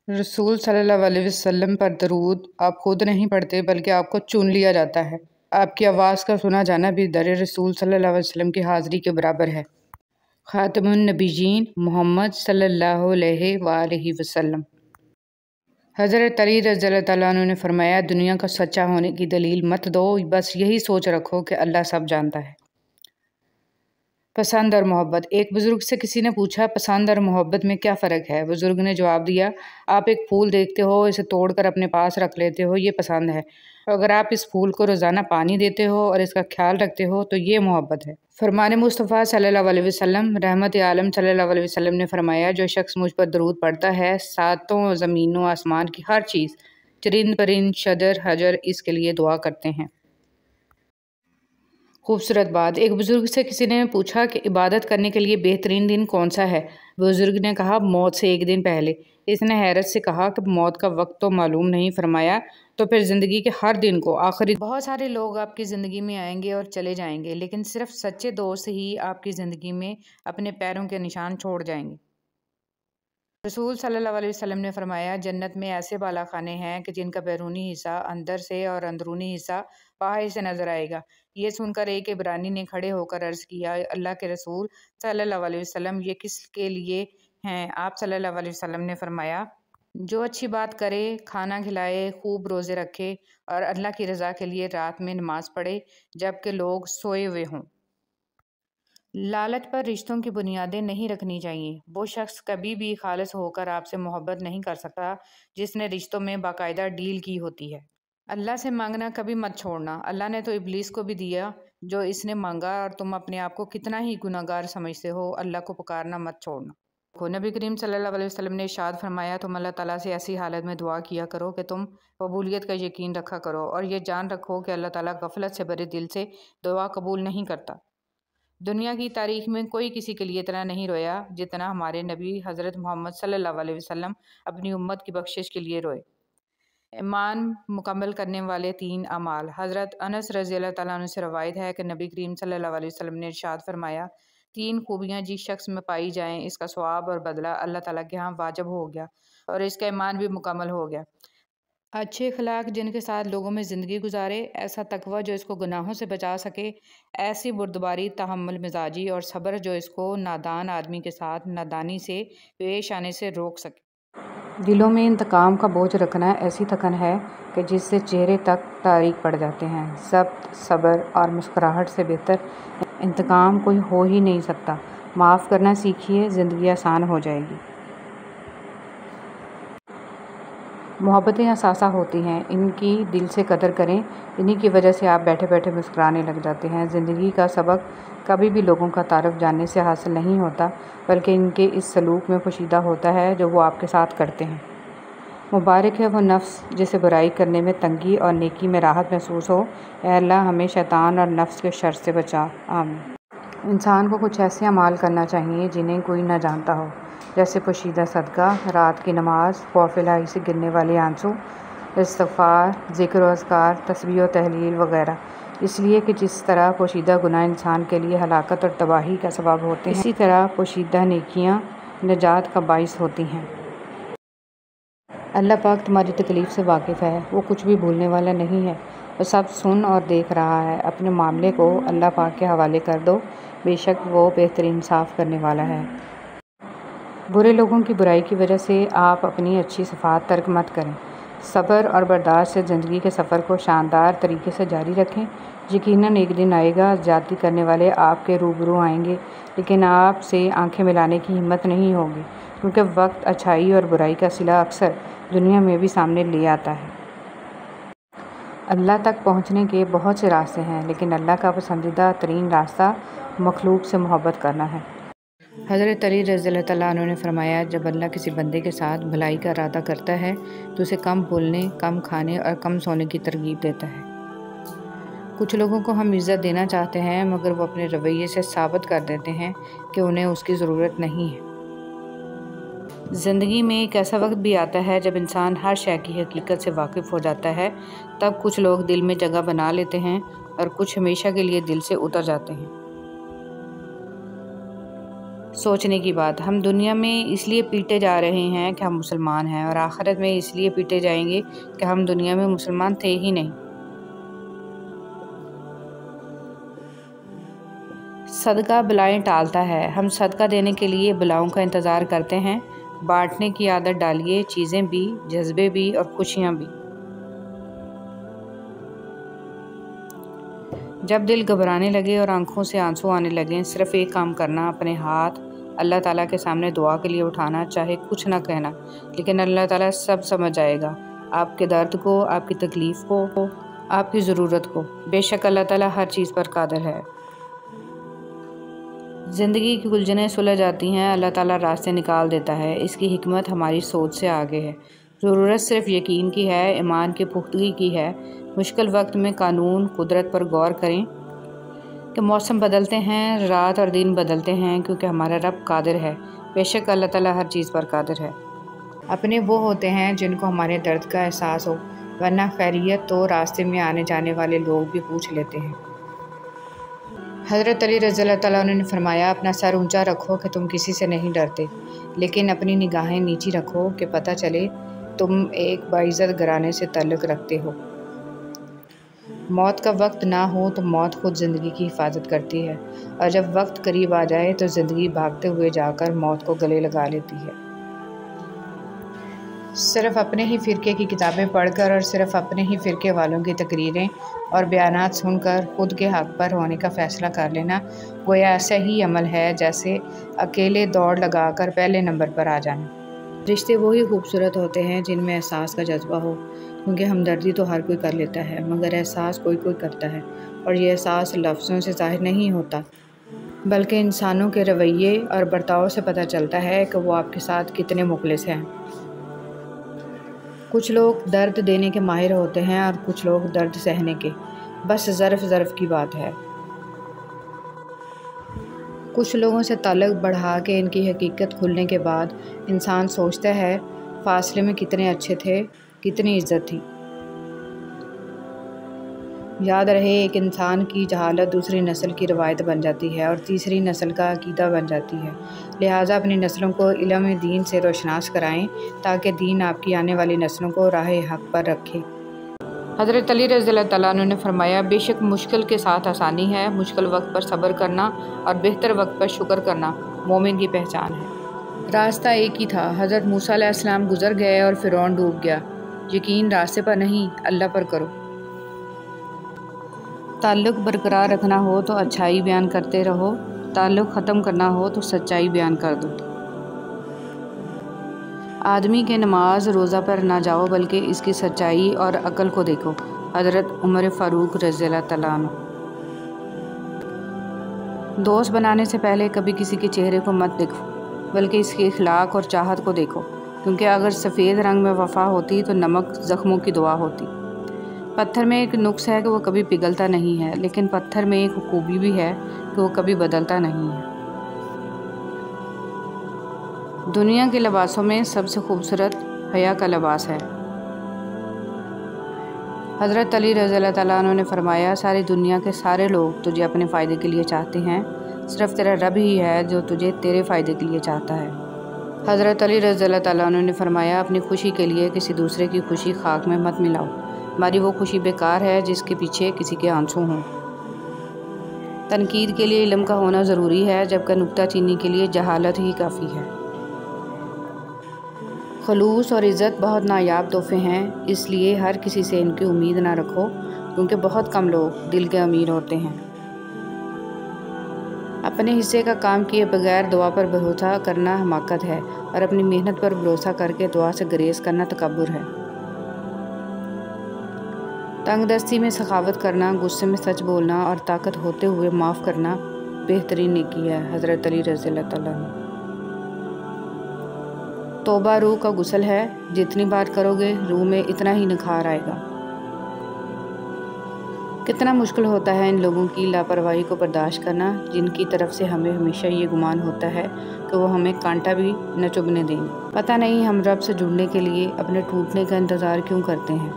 رسول صلی اللہ علیہ وسلم پر درود آپ خود نہیں پڑھتے بلکہ آپ کو چن لیا جاتا ہے۔ آپ کی آواز کا سنا جانا بھی در رسول صلی اللہ علیہ وسلم کی حاضری کے برابر ہے۔ خاتم النبیین محمد صلی اللہ علیہ وآلہ وسلم۔ حضرت علی رضی اللہ تعالیٰ عنہ نے فرمایا، دنیا کا سچا ہونے کی دلیل مت دو، بس یہی سوچ رکھو کہ اللہ سب جانتا ہے۔ پسند اور محبت۔ ایک بزرگ سے کسی نے پوچھا، پسند اور محبت میں کیا فرق ہے؟ بزرگ نے جواب دیا، آپ ایک پھول دیکھتے ہو، اسے توڑ کر اپنے پاس رکھ لیتے ہو، یہ پسند ہے۔ اگر آپ اس پھول کو روزانہ پانی دیتے ہو اور اس کا خیال رکھتے ہو تو یہ محبت ہے۔ فرمان مصطفیٰ صلی اللہ علیہ وسلم، رحمت عالم صلی اللہ علیہ وسلم نے فرمایا، جو شخص مجھ پر درود پڑھتا ہے، ساتوں زمین و آسمان کی ہر چیز، چرند پرند، شجر حجر اس کے لیے دعا کرتے ہیں۔ خوبصورت بات۔ ایک بزرگ سے کسی نے پوچھا کہ عبادت کرنے کے لیے بہترین دن کون سا ہے؟ بزرگ نے کہا، موت سے ایک دن پہلے۔ اس نے حیرت سے کہا کہ موت کا وقت تو معلوم نہیں۔ فرمایا، تو پھر زندگی کے ہر دن کو آخری۔ بہت سارے لوگ آپ کی زندگی میں آئیں گے اور چلے جائیں گے، لیکن صرف سچے دوست ہی آپ کی زندگی میں اپنے پیروں کے نشان چھوڑ جائیں گے۔ رسول صلی اللہ علیہ وسلم نے فرمایا، جنت میں ایسے بالا خانے ہیں کہ جن کا بیرونی حصہ اندر سے اور اندرونی حصہ باہر سے نظر آئے گا۔ یہ سن کر ایک عبرانی نے کھڑے ہو کر عرض کیا، اللہ کے رسول صلی اللہ علیہ وسلم، یہ کس کے لیے ہیں؟ آپ صلی اللہ علیہ وسلم نے فرمایا، جو اچھی بات کرے، کھانا کھلائے، خوب روزے رکھے اور اللہ کی رضا کے لیے رات میں نماز پڑھے جب کہ لوگ سوئے ہوئے ہوں۔ لالچ پر رشتوں کی بنیادیں نہیں رکھنی چاہیے۔ وہ شخص کبھی بھی خالص ہو کر آپ سے محبت نہیں کر سکتا جس نے رشتوں میں باقاعدہ ڈیل کی ہوتی ہے۔ اللہ سے مانگنا کبھی مت چھوڑنا۔ اللہ نے تو ابلیس کو بھی دیا جو اس نے مانگا، اور تم اپنے آپ کو کتنا ہی گناہگار سمجھتے ہو، اللہ کو پکارنا مت چھوڑنا۔ نبی کریم صلی اللہ علیہ وسلم نے ارشاد فرمایا، تم اللہ تعالیٰ سے ایسی حالت میں دعا کیا کرو کہ تم قبولیت کا یقین رکھا کرو، اور یہ جان رکھو کہ اللہ تعالیٰ غفلت سے بھرے دل سے دعا قبول نہیں کرتا۔ دنیا کی تاریخ میں کوئی کسی کے لیے اتنا نہیں رویا جتنا ہمارے نبی حضرت محمد صلی اللہ علیہ وسلم اپنی امت کی بخشش کے لیے روئے۔ ایمان مکمل کرنے والے 3 اعمال۔ حضرت انس رضی اللہ تعالیٰ عنہ سے روایت ہے کہ نبی کریم صلی اللہ علیہ وسلم نے ارشاد فرمایا، 3 خوبیاں جس شخص میں پائی جائیں، اس کا ثواب اور بدلہ اللہ تعالیٰ کے ہاں واجب ہو گیا اور اس کا ایمان بھی مکمل ہو گیا۔ اچھے اخلاق جن کے ساتھ لوگوں میں زندگی گزارے، ایسا تقوی جو اس کو گناہوں سے بچا سکے، ایسی بردباری، تحمل مزاجی اور صبر جو اس کو نادان آدمی کے ساتھ نادانی سے پیش آنے سے روک سکے۔ دلوں میں انتقام کا بوجھ رکھنا ایسی تھکن ہے کہ جس سے چہرے تک تاریک پڑ جاتے ہیں۔ ضبط، صبر اور مسکراہٹ سے بہتر انتقام کوئی ہو ہی نہیں سکتا۔ معاف کرنا سیکھیے، زندگی آسان ہو جائے گی۔ محبتیں اثاثہ ہوتی ہیں، ان کی دل سے قدر کریں، انہی کی وجہ سے آپ بیٹھے بیٹھے مسکرانے لگ جاتے ہیں۔ زندگی کا سبق کبھی بھی لوگوں کا تعارف جاننے سے حاصل نہیں ہوتا، بلکہ ان کے اس سلوک میں پوشیدہ ہوتا ہے جو وہ آپ کے ساتھ کرتے ہیں۔ مبارک ہے وہ نفس جسے برائی کرنے میں تنگی اور نیکی میں راحت محسوس ہو۔ اے اللہ ہمیں شیطان اور نفس کے شر سے بچا، آمین۔ انسان کو کچھ ایسے اعمال کرنا چاہیے جنہیں کوئی نہ جانتا ہو، جیسے پوشیدہ صدقہ، رات کی نماز، خوف الہی سے گرنے والے آنسو، استغفار، ذکر و اذکار، تسبیح و تحلیل وغیرہ۔ اس لیے کہ جس طرح پوشیدہ گناہ انسان کے لیے ہلاکت اور تباہی کا سبب ہوتے ہیں، اسی طرح پوشیدہ نیکیاں نجات کا باعث ہوتی ہیں۔ اللہ پاک تمہاری تکلیف سے واقف ہے، وہ کچھ بھی بھولنے والا نہیں ہے، وہ سب سن اور دیکھ رہا ہے۔ اپنے معاملے کو اللہ پاک کے حوالے کر دو، بے شک وہ بہترین صاف کرنے والا ہے۔ برے لوگوں کی برائی کی وجہ سے آپ اپنی اچھی صفات ترک مت کریں۔ صبر اور برداشت سے زندگی کے سفر کو شاندار طریقے سے جاری رکھیں۔ یقیناً ایک دن آئے گا، زیادتی کرنے والے آپ کے روبرو آئیں گے، لیکن آپ سے آنکھیں ملانے کی ہمت نہیں ہوگی، کیونکہ وقت اچھائی اور برائی کا صلہ اکثر دنیا میں بھی سامنے لے آتا ہے۔ اللہ تک پہنچنے کے بہت سے راستے ہیں، لیکن اللہ کا پسندیدہ ترین راستہ مخلوق سے محبت کرنا ہے۔ حضرت علی رضی اللہ تعالیٰ عنہ نے فرمایا، جب اللہ کسی بندے کے ساتھ بھلائی کا ارادہ کرتا ہے تو اسے کم بولنے، کم کھانے اور کم سونے کی ترغیب دیتا ہے۔ کچھ لوگوں کو ہم عزت دینا چاہتے ہیں، مگر وہ اپنے رویے سے ثابت کر دیتے ہیں کہ انہیں اس کی ضرورت نہیں ہے۔ زندگی میں ایک ایسا وقت بھی آتا ہے جب انسان ہر شے کی حقیقت سے واقف ہو جاتا ہے، تب کچھ لوگ دل میں جگہ بنا لیتے ہیں اور کچھ ہمیشہ کے لیے دل سے اتر جاتے ہیں۔ سوچنے کی بات، ہم دنیا میں اس لیے پیٹے جا رہے ہیں کہ ہم مسلمان ہیں، اور آخرت میں اس لیے پیٹے جائیں گے کہ ہم دنیا میں مسلمان تھے ہی نہیں۔ صدقہ بلائیں ٹالتا ہے۔ ہم صدقہ دینے کے لیے بلاؤں کا انتظار کرتے ہیں۔ بانٹنے کی عادت ڈالیے، چیزیں بھی، جذبے بھی اور خوشیاں بھی۔ جب دل گھبرانے لگے اور آنکھوں سے آنسو آنے لگیں، صرف ایک کام کرنا، اپنے ہاتھ اللہ تعالیٰ کے سامنے دعا کے لیے اٹھانا، چاہے کچھ نہ کہنا، لیکن اللہ تعالیٰ سب سمجھ جائے گا، آپ کے درد کو، آپ کی تکلیف کو، آپ کی ضرورت کو۔ بے شک اللہ تعالیٰ ہر چیز پر قادر ہے۔ زندگی کی الجھنیں سلجھ جاتی ہیں، اللہ تعالیٰ راستے نکال دیتا ہے۔ اس کی حکمت ہماری سوچ سے آگے ہے۔ ضرورت صرف یقین کی ہے، ایمان کی پختگی کی ہے۔ مشکل وقت میں قانون قدرت پر غور کریں کہ موسم بدلتے ہیں، رات اور دن بدلتے ہیں، کیونکہ ہمارا رب قادر ہے۔ بے شک اللہ تعالیٰ ہر چیز پر قادر ہے۔ اپنے وہ ہوتے ہیں جن کو ہمارے درد کا احساس ہو، ورنہ خیریت تو راستے میں آنے جانے والے لوگ بھی پوچھ لیتے ہیں۔ حضرت علی رضی اللہ تعالیٰ عنہ نے فرمایا، اپنا سر اونچا رکھو کہ تم کسی سے نہیں ڈرتے، لیکن اپنی نگاہیں نیچی رکھو کہ پتہ چلے تم ایک باعزت گھرانے سے تعلق رکھتے ہو۔ موت کا وقت نہ ہو تو موت خود زندگی کی حفاظت کرتی ہے، اور جب وقت قریب آ جائے تو زندگی بھاگتے ہوئے جا کر موت کو گلے لگا لیتی ہے۔ صرف اپنے ہی فرقے کی کتابیں پڑھ کر اور صرف اپنے ہی فرقے والوں کی تقریریں اور بیانات سن کر خود کے حق پر ہونے کا فیصلہ کر لینا گویا ایسا ہی عمل ہے جیسے اکیلے دوڑ لگا کر پہلے نمبر پر آ جانا۔ رشتے وہی خوبصورت ہوتے ہیں جن میں احساس کا جذبہ ہو، کیونکہ ہمدردی تو ہر کوئی کر لیتا ہے، مگر احساس کوئی کوئی کرتا ہے، اور یہ احساس لفظوں سے ظاہر نہیں ہوتا، بلکہ انسانوں کے رویے اور برتاؤ سے پتہ چلتا ہے کہ وہ آپ کے ساتھ کتنے مخلص ہیں۔ کچھ لوگ درد دینے کے ماہر ہوتے ہیں اور کچھ لوگ درد سہنے کے، بس ظرف کی بات ہے۔ کچھ لوگوں سے تعلق بڑھا کے ان کی حقیقت کھلنے کے بعد انسان سوچتا ہے فاصلے میں کتنے اچھے تھے، کتنی عزت تھی۔ یاد رہے، ایک انسان کی جہالت دوسری نسل کی روایت بن جاتی ہے اور تیسری نسل کا عقیدہ بن جاتی ہے، لہٰذا اپنی نسلوں کو علم دین سے روشناس کرائیں تاکہ دین آپ کی آنے والی نسلوں کو راہ حق پر رکھے۔ حضرت علی رضی اللہ تعالیٰ عنہ نے فرمایا، بے شک مشکل کے ساتھ آسانی ہے، مشکل وقت پر صبر کرنا اور بہتر وقت پر شکر کرنا مومن کی پہچان ہے۔ راستہ ایک ہی تھا، حضرت موسیٰ علیہ السلام گزر گئے اور فرعون ڈوب گیا۔ یقین راستے پر نہیں، اللہ پر کرو۔ تعلق برقرار رکھنا ہو تو اچھائی بیان کرتے رہو، تعلق ختم کرنا ہو تو سچائی بیان کر دو۔ آدمی کے نماز روزہ پر نہ جاؤ بلکہ اس کی سچائی اور عقل کو دیکھو۔ حضرت عمر فاروق رضی اللہ تعالیٰ عنہ۔ دوست بنانے سے پہلے کبھی کسی کے چہرے کو مت دیکھو بلکہ اس کے اخلاق اور چاہت کو دیکھو، کیونکہ اگر سفید رنگ میں وفا ہوتی تو نمک زخموں کی دوا ہوتی۔ پتھر میں ایک نقص ہے کہ وہ کبھی پگھلتا نہیں ہے، لیکن پتھر میں ایک خوبی بھی ہے کہ وہ کبھی بدلتا نہیں ہے۔ دنیا کے لباسوں میں سب سے خوبصورت حیا کا لباس ہے۔ حضرت علی رضی اللہ تعالیٰ عنہ نے فرمایا ساری دنیا کے سارے لوگ تجھے اپنے فائدے کے لیے چاہتے ہیں، صرف تیرا رب ہی ہے جو تجھے تیرے فائدے کے لیے چاہتا ہے۔ حضرت علی رضی اللہ تعالیٰ عنہ نے فرمایا اپنی خوشی کے لیے کسی دوسرے کی خوشی خاک میں مت ملاؤ، ہماری وہ خوشی بیکار ہے جس کے پیچھے کسی کے آنسو ہوں۔ تنقید کے لیے علم کا ہونا ضروری ہے، جبکہ نکتہ چینی کے لیے جہالت ہی کافی ہے۔ خلوص اور عزت بہت نایاب تحفے ہیں، اس لیے ہر کسی سے ان کی امید نہ رکھو، کیونکہ بہت کم لوگ دل کے امیر ہوتے ہیں۔ اپنے حصے کا کام کیے بغیر دعا پر بھروسہ کرنا حماقت ہے، اور اپنی محنت پر بھروسہ کر کے دعا سے گریز کرنا تکبر ہے۔ تنگ دستی میں سخاوت کرنا، غصے میں سچ بولنا اور طاقت ہوتے ہوئے معاف کرنا بہترین نیکی ہے۔ حضرت علی رضی اللہ تعالیٰ عنہ۔ توبہ روح کا غسل ہے، جتنی بار کرو گے روح میں اتنا ہی نکھار آئے گا۔ کتنا مشکل ہوتا ہے ان لوگوں کی لاپرواہی کو برداشت کرنا جن کی طرف سے ہمیں ہمیشہ یہ گمان ہوتا ہے کہ وہ ہمیں کانٹا بھی نہ چبھنے دیں گے۔ پتہ نہیں ہم رب سے جڑنے کے لیے اپنے ٹوٹنے کا انتظار کیوں کرتے ہیں۔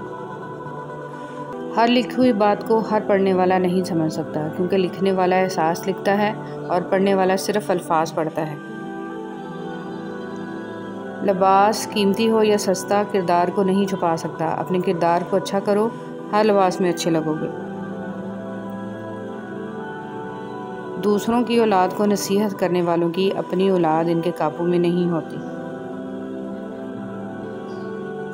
ہر لکھی ہوئی بات کو ہر پڑھنے والا نہیں سمجھ سکتا، کیونکہ لکھنے والا احساس لکھتا ہے اور پڑھنے والا صرف الفاظ پڑھتا ہے۔ لباس قیمتی ہو یا سستا کردار کو نہیں چھپا سکتا۔ اپنے کردار کو اچھا کرو، ہر لباس میں اچھے لگو گے۔ دوسروں کی اولاد کو نصیحت کرنے والوں کی اپنی اولاد ان کے قابو میں نہیں ہوتی۔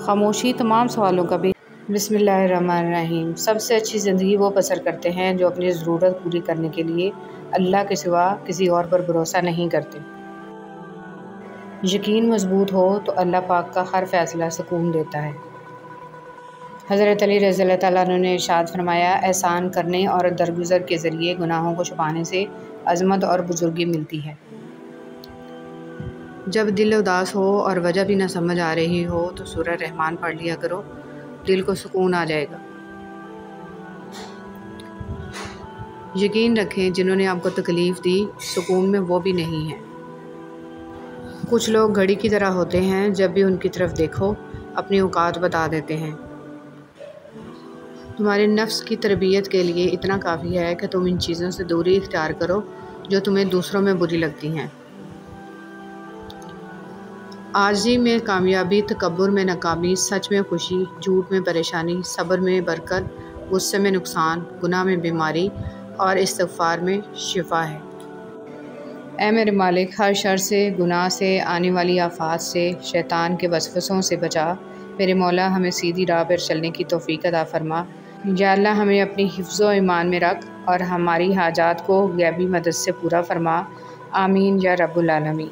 خاموشی تمام سوالوں کا بھی۔ بسم اللہ الرحمن الرحیم۔ سب سے اچھی زندگی وہ بسر کرتے ہیں جو اپنی ضرورت پوری کرنے کے لیے اللہ کے سوا کسی اور پر بھروسہ نہیں کرتے۔ یقین مضبوط ہو تو اللہ پاک کا ہر فیصلہ سکون دیتا ہے۔ حضرت علی رضی اللہ تعالیٰ عنہ نے ارشاد فرمایا احسان کرنے اور درگزر کے ذریعے گناہوں کو چھپانے سے عظمت اور بزرگی ملتی ہے۔ جب دل اداس ہو اور وجہ بھی نہ سمجھ آ رہی ہو تو سورہ رحمان پڑھ لیا کرو، دل کو سکون آ جائے گا۔ یقین رکھیں جنہوں نے آپ کو تکلیف دی سکون میں وہ بھی نہیں ہیں۔ کچھ لوگ گھڑی کی طرح ہوتے ہیں، جب بھی ان کی طرف دیکھو اپنی اوقات بتا دیتے ہیں۔ تمہارے نفس کی تربیت کے لیے اتنا کافی ہے کہ تم ان چیزوں سے دوری اختیار کرو جو تمہیں دوسروں میں بری لگتی ہیں۔ عاجزی میں کامیابی، تکبر میں ناکامی، سچ میں خوشی، جھوٹ میں پریشانی، صبر میں برکت، غصے میں نقصان، گناہ میں بیماری اور استغفار میں شفا ہے۔ اے میرے مالک، ہر شر سے، گناہ سے، آنے والی آفات سے، شیطان کے وسوسوں سے بچا۔ میرے مولا ہمیں سیدھی راہ پر چلنے کی توفیق عطا فرما۔ یا اللہ ہمیں اپنی حفظ و ایمان میں رکھ اور ہماری حاجات کو غیبی مدد سے پورا فرما۔ آمین یا رب العالمین۔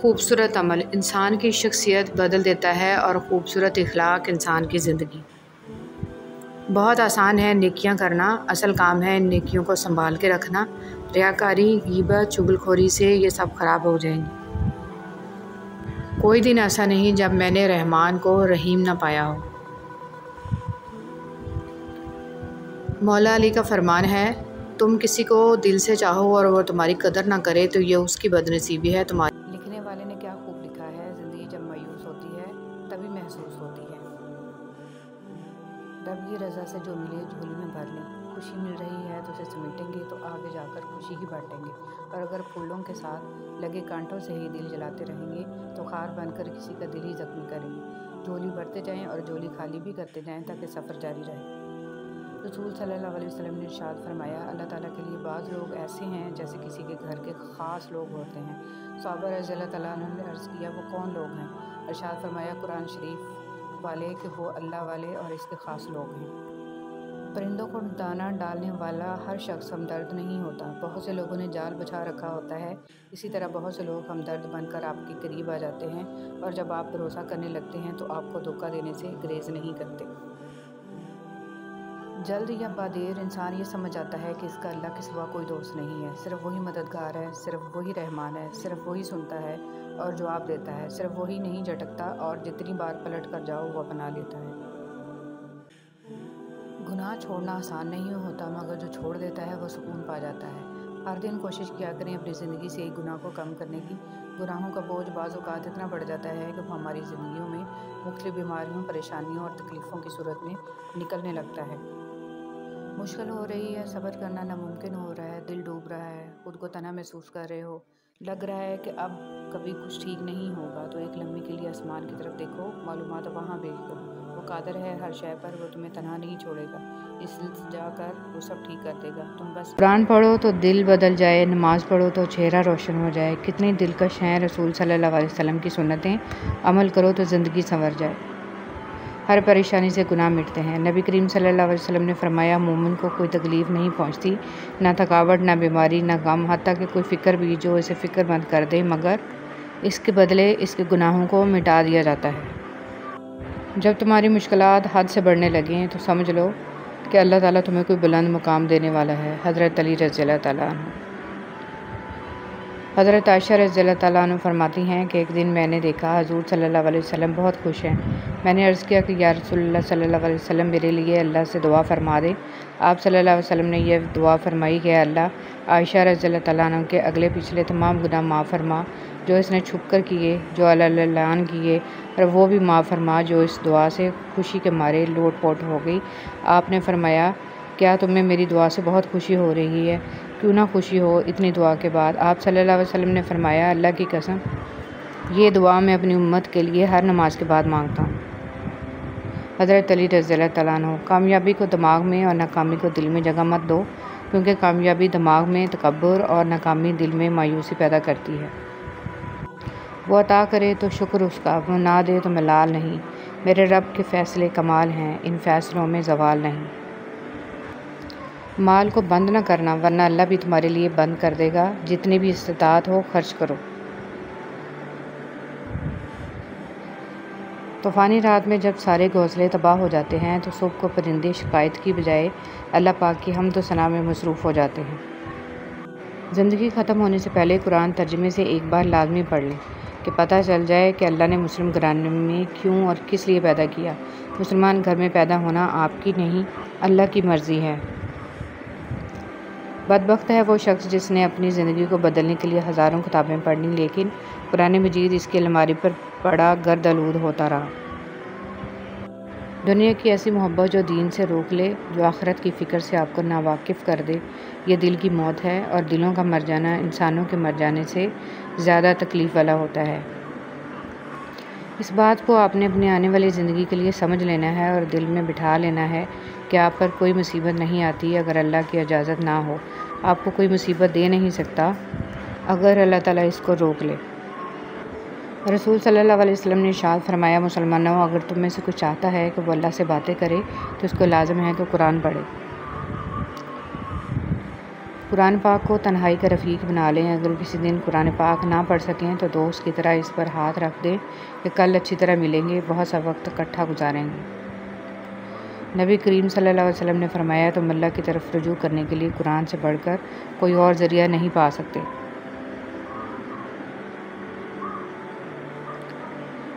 خوبصورت عمل انسان کی شخصیت بدل دیتا ہے اور خوبصورت اخلاق انسان کی زندگی۔ بہت آسان ہے نیکیاں کرنا، اصل کام ہے ان نیکیوں کو سنبھال کے رکھنا۔ ریاکاری، غیبت، چغلخوری سے یہ سب خراب ہو جائیں گے۔ کوئی دن ایسا نہیں جب میں نے رحمان کو رحیم نہ پایا ہو۔ مولا علی کا فرمان ہے تم کسی کو دل سے چاہو اور وہ تمہاری قدر نہ کرے تو یہ اس کی بدنصیبی ہے تمہاری۔ لکھنے والے نے کیا خوب لکھا ہے، زندگی جب مایوس ہوتی ہے تبھی محسوس ہوتی ہے۔ رب کی رضا سے جو ملے جھولی میں بھر لیں، خوشی مل رہی ہے تو اسے سمیٹیں گے تو آگے جا کر خوشی ہی بانٹیں گے، اور اگر پھولوں کے ساتھ لگے کانٹوں سے ہی دل جلاتے رہیں گے تو خار بن کر کسی کا دل ہی زخمی کریں گے۔ جھولی بھرتے جائیں اور جھولی خالی بھی کرتے جائیں تاکہ سفر جاری رہے۔ رسول صلی اللہ علیہ وسلم نے ارشاد فرمایا اللہ تعالیٰ کے لیے بعض لوگ ایسے ہیں جیسے کسی کے گھر کے خاص لوگ ہوتے ہیں۔ صحابہ رضی اللہ تعالیٰ عنہ نے عرض کیا وہ کون لوگ ہیں؟ ارشاد فرمایا قرآن شریف والے کہ وہ اللہ والے اور اس کے خاص لوگ ہیں۔ پرندوں کو دانہ ڈالنے والا ہر شخص ہمدرد نہیں ہوتا۔ بہت سے لوگوں نے جال بچھا رکھا ہوتا ہے، اسی طرح بہت سے لوگ ہمدرد بن کر آپ کے قریب آ جاتے ہیں، اور جب آپ بھروسہ کرنے لگتے ہیں تو آپ کو دھوکہ دینے سے گریز نہیں کرتے۔ جلد یا بعدیر انسان یہ سمجھ جاتا ہے کہ اس کا اللہ کے سوا کوئی دوست نہیں ہے، صرف وہی مددگار ہے، صرف وہی رحمان ہے، صرف وہی سنتا ہے اور جواب دیتا ہے، صرف وہی نہیں جھٹکتا اور جتنی بار پلٹ کر جاؤ وہ اپنا لیتا ہے۔ گناہ چھوڑنا آسان نہیں ہوتا، مگر جو چھوڑ دیتا ہے وہ سکون پا جاتا ہے۔ ہر دن کوشش کیا کریں اپنی زندگی سے ایک گناہ کو کم کرنے کی، گناہوں کا بوجھ بعض اوقات اتنا بڑھ جاتا ہے کہ وہ ہماری زندگیوں میں مختلف بیماریوں، پریشانیوں اور تکلیفوں کی صورت میں نکلنے لگتا ہے۔ مشکل ہو رہی ہے، صبر کرنا ناممکن ہو رہا ہے، دل ڈوب رہا ہے، خود کو تنہا محسوس کر رہے ہو، لگ رہا ہے کہ اب کبھی کچھ ٹھیک نہیں ہوگا، تو ایک لمحے کے لیے آسمان کی طرف دیکھو، معلومات وہاں بھیج دو۔ وہ قادر ہے ہر شے پر، وہ تمہیں تنہا نہیں چھوڑے گا، التجا کر وہ سب ٹھیک کر دے گا۔ تم بس قرآن پڑھو تو دل بدل جائے، نماز پڑھو تو چہرہ روشن ہو جائے۔ کتنی دلکش ہیں رسول صلی اللہ علیہ وسلم کی سنتیں، عمل کرو تو زندگی سنور جائے۔ ہر پریشانی سے گناہ مٹتے ہیں۔ نبی کریم صلی اللہ علیہ وسلم نے فرمایا، مومن کو کوئی تکلیف نہیں پہنچتی، نہ تھکاوٹ، نہ بیماری، نہ غم، حتیٰ کہ کوئی فکر بھی جو اسے فکر مند کر دے، مگر اس کے بدلے اس کے گناہوں کو مٹا دیا جاتا ہے۔ جب تمہاری مشکلات حد سے بڑھنے لگیں تو سمجھ لو کہ اللہ تعالیٰ تمہیں کوئی بلند مقام دینے والا ہے۔ حضرت علی رضی اللہ تعالیٰ عنہ۔ حضرت عائشہ رضی اللہ تعالیٰ عنہ فرماتی ہیں کہ ایک دن میں نے دیکھا حضور صلی اللہ علیہ وسلم بہت خوش ہیں۔ میں نے عرض کیا کہ یا رسول اللہ صلی اللہ علیہ وسلم، میرے لیے اللہ سے دعا فرما دیں۔ آپ صلی اللہ علیہ وسلم نے یہ دعا فرمائی کہ اللہ عائشہ رضی اللہ تعالیٰ عنہ کے اگلے پچھلے تمام گناہ معاف فرما، جو اس نے چھپ کر کیے، جو اعلان کیے، اور وہ بھی معاف فرما جو اس دعا سے خوشی کے مارے لوٹ پوٹ ہو گئی۔ آپ نے فرمایا، کیا تمہیں میری دعا سے بہت خوشی ہو رہی ہے؟ کیوں نہ خوشی ہو اتنی دعا کے بعد؟ آپ صلی اللہ علیہ وسلم نے فرمایا، اللہ کی قسم، یہ دعا میں اپنی امت کے لیے ہر نماز کے بعد مانگتا ہوں۔ حضرت علی رضی اللہ تعالیٰ عنہ۔ کامیابی کو دماغ میں اور ناکامی کو دل میں جگہ مت دو، کیونکہ کامیابی دماغ میں تکبر اور ناکامی دل میں مایوسی پیدا کرتی ہے۔ وہ عطا کرے تو شکر اس کا، وہ نہ دے تو ملال نہیں۔ میرے رب کے فیصلے کمال ہیں، ان فیصلوں میں زوال نہیں۔ مال کو بند نہ کرنا، ورنہ اللہ بھی تمہارے لیے بند کر دے گا۔ جتنی بھی استطاعت ہو خرچ کرو۔ طوفانی رات میں جب سارے گھونسلے تباہ ہو جاتے ہیں تو صبح کو پرندے شکایت کی بجائے اللہ پاک کی حمد و ثنا میں مصروف ہو جاتے ہیں۔ زندگی ختم ہونے سے پہلے قرآن ترجمے سے ایک بار لازمی پڑھ لیں کہ پتہ چل جائے کہ اللہ نے مسلم گھرانے میں کیوں اور کس لیے پیدا کیا۔ مسلمان گھر میں پیدا ہونا آپ کی نہیں، اللہ کی مرضی ہے۔ بدبخت ہے وہ شخص جس نے اپنی زندگی کو بدلنے کے لیے ہزاروں کتابیں پڑھ لیں، لیکن قرآن مجید اس کی الماری پر پڑا گرد آلود ہوتا رہا۔ دنیا کی ایسی محبت جو دین سے روک لے، جو آخرت کی فکر سے آپ کو ناواقف کر دے، یہ دل کی موت ہے، اور دلوں کا مر جانا انسانوں کے مر جانے سے زیادہ تکلیف والا ہوتا ہے۔ اس بات کو آپ نے اپنی آنے والی زندگی کے لیے سمجھ لینا ہے اور دل میں بٹھا لینا ہے کہ آپ پر کوئی مصیبت نہیں آتی اگر اللہ کی اجازت نہ ہو۔ آپ کو کوئی مصیبت دے نہیں سکتا اگر اللہ تعالیٰ اس کو روک لے۔ رسول صلی اللہ علیہ وسلم نے ارشاد فرمایا، مسلمانوں، اگر تم میں سے کوئی چاہتا ہے کہ وہ اللہ سے باتیں کرے تو اس کو لازم ہے کہ قرآن پڑھے۔ قرآن پاک کو تنہائی کا رفیق بنا لیں۔ اگر کسی دن قرآن پاک نہ پڑھ سکیں تو دوست کی طرح اس پر ہاتھ رکھ دیں کہ کل اچھی طرح ملیں گے، بہت سا وقت اکٹھا گزاریں گے۔ نبی کریم صلی اللہ علیہ وسلم نے فرمایا، تم اللہ کی طرف رجوع کرنے کے لیے قرآن سے بڑھ کر کوئی اور ذریعہ نہیں پا سکتے۔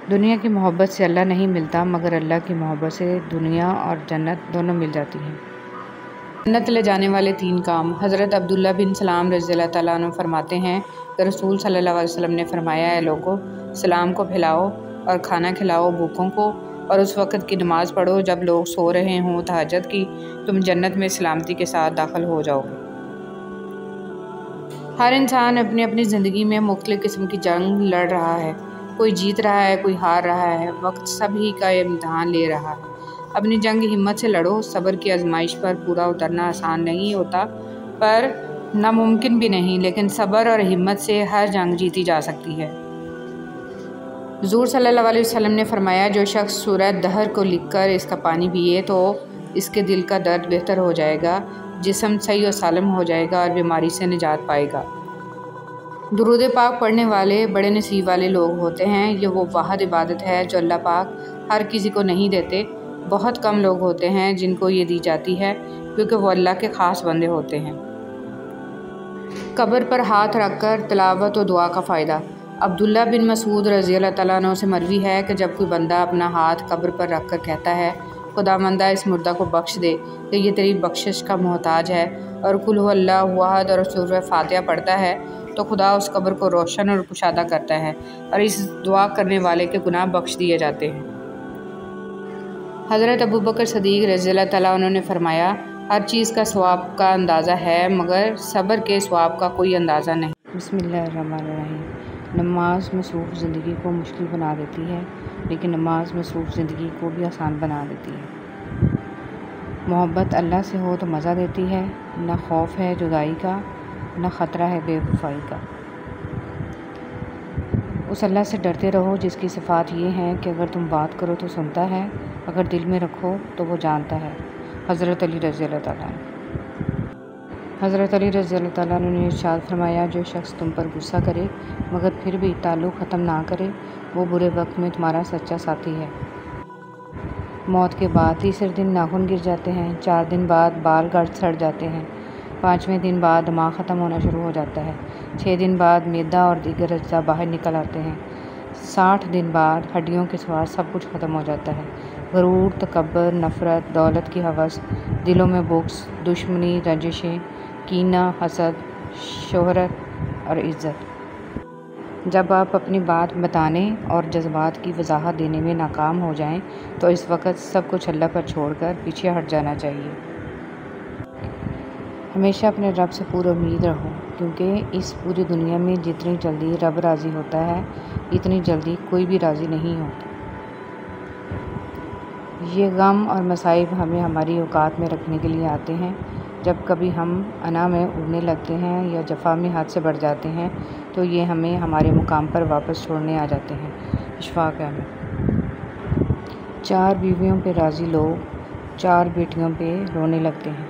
دنیا کی محبت سے اللہ نہیں ملتا، مگر اللہ کی محبت سے دنیا اور جنت دونوں مل جاتی ہیں۔ جنت لے جانے والے 3 کام۔ حضرت عبداللہ بن سلام رضی اللہ تعالیٰ عنہ فرماتے ہیں کہ رسول صلی اللہ علیہ وسلم نے فرمایا، اے لوگو، سلام کو پھیلاؤ اور کھانا کھلاؤ بھوکوں کو، اور اس وقت کی نماز پڑھو جب لوگ سو رہے ہوں، تہجد کی، تم جنت میں سلامتی کے ساتھ داخل ہو جاؤ گے۔ ہر انسان اپنی اپنی زندگی میں مختلف قسم کی جنگ لڑ رہا ہے، کوئی جیت رہا ہے، کوئی ہار رہا ہے، وقت سب ہی کا امتحان لے رہا ہے۔ اپنی جنگ ہمت سے لڑو۔ صبر کی آزمائش پر پورا اترنا آسان نہیں ہوتا، پر ناممکن بھی نہیں، لیکن صبر اور ہمت سے ہر جنگ جیتی جا سکتی ہے۔ حضور صلی اللہ علیہ وسلم نے فرمایا، جو شخص سورہ دہر کو لکھ کر اس کا پانی پیے تو اس کے دل کا درد بہتر ہو جائے گا، جسم صحیح و سالم ہو جائے گا اور بیماری سے نجات پائے گا۔ درود پاک پڑھنے والے بڑے نصیب والے لوگ ہوتے ہیں۔ یہ وہ واحد عبادت ہے جو اللہ پاک ہر کسی کو نہیں دیتے۔ بہت کم لوگ ہوتے ہیں جن کو یہ دی جاتی ہے، کیونکہ وہ اللہ کے خاص بندے ہوتے ہیں۔ قبر پر ہاتھ رکھ کر تلاوت و دعا کا فائدہ۔ عبداللہ بن مسعود رضی اللہ تعالیٰ عنہ سے مروی ہے کہ جب کوئی بندہ اپنا ہاتھ قبر پر رکھ کر کہتا ہے، خداوندہ اس مردہ کو بخش دے کہ یہ تیری بخشش کا محتاج ہے، اور قل هو اللہ احد اور سورہ فاتحہ پڑھتا ہے، تو خدا اس قبر کو روشن اور کشادہ کرتا ہے اور اس دعا کرنے والے کے گناہ بخش دیے جاتے ہیں۔ حضرت ابوبکر صدیق رضی اللہ تعالیٰ عنہ نے فرمایا، ہر چیز کا ثواب کا اندازہ ہے مگر صبر کے ثواب کا کوئی اندازہ نہیں۔ بسم اللہ الرحمن الرحیم۔ نماز مصروف زندگی کو مشکل بنا دیتی ہے، لیکن نماز مصروف زندگی کو بھی آسان بنا دیتی ہے۔ محبت اللہ سے ہو تو مزہ دیتی ہے، نہ خوف ہے جدائی کا، نہ خطرہ ہے بے وفائی کا۔ اس اللہ سے ڈرتے رہو جس کی صفات یہ ہیں کہ اگر تم بات کرو تو سنتا ہے، اگر دل میں رکھو تو وہ جانتا ہے۔ حضرت علی رضی اللہ تعالیٰ عنہ۔ حضرت علی رضی اللہ تعالیٰ عنہ نے ارشاد فرمایا، جو شخص تم پر غصہ کرے مگر پھر بھی تعلق ختم نہ کرے، وہ برے وقت میں تمہارا سچا ساتھی ہے۔ موت کے بعد تیسرے دن ناخن گر جاتے ہیں، 4 دن بعد بال گڑ سڑ جاتے ہیں، 5ویں دن بعد دماغ ختم ہونا شروع ہو جاتا ہے، 6 دن بعد معدہ اور دیگر اجزاء باہر نکل آتے ہیں، 60 دن بعد ہڈیوں کے سوا سب کچھ ختم ہو جاتا ہے۔ غرور، تکبر، نفرت، دولت کی ہوس، دلوں میں بغض، دشمنی، رنجشیں، کینہ، حسد، شہرت اور عزت۔ جب آپ اپنی بات بتانے اور جذبات کی وضاحت دینے میں ناکام ہو جائیں تو اس وقت سب کچھ اللہ پر چھوڑ کر پیچھے ہٹ جانا چاہیے۔ ہمیشہ اپنے رب سے پورا امید رہو، کیونکہ اس پوری دنیا میں جتنی جلدی رب راضی ہوتا ہے اتنی جلدی کوئی بھی راضی نہیں ہوتا۔ یہ غم اور مصائب ہمیں ہماری اوقات میں رکھنے کے لیے آتے ہیں۔ جب کبھی ہم انا میں اڑنے لگتے ہیں یا جفا میں حد سے بڑھ جاتے ہیں تو یہ ہمیں ہمارے مقام پر واپس چھوڑنے آ جاتے ہیں۔ اشفاق احمد۔ 4 بیویوں پہ راضی لوگ 4 بیٹیوں پہ رونے لگتے ہیں۔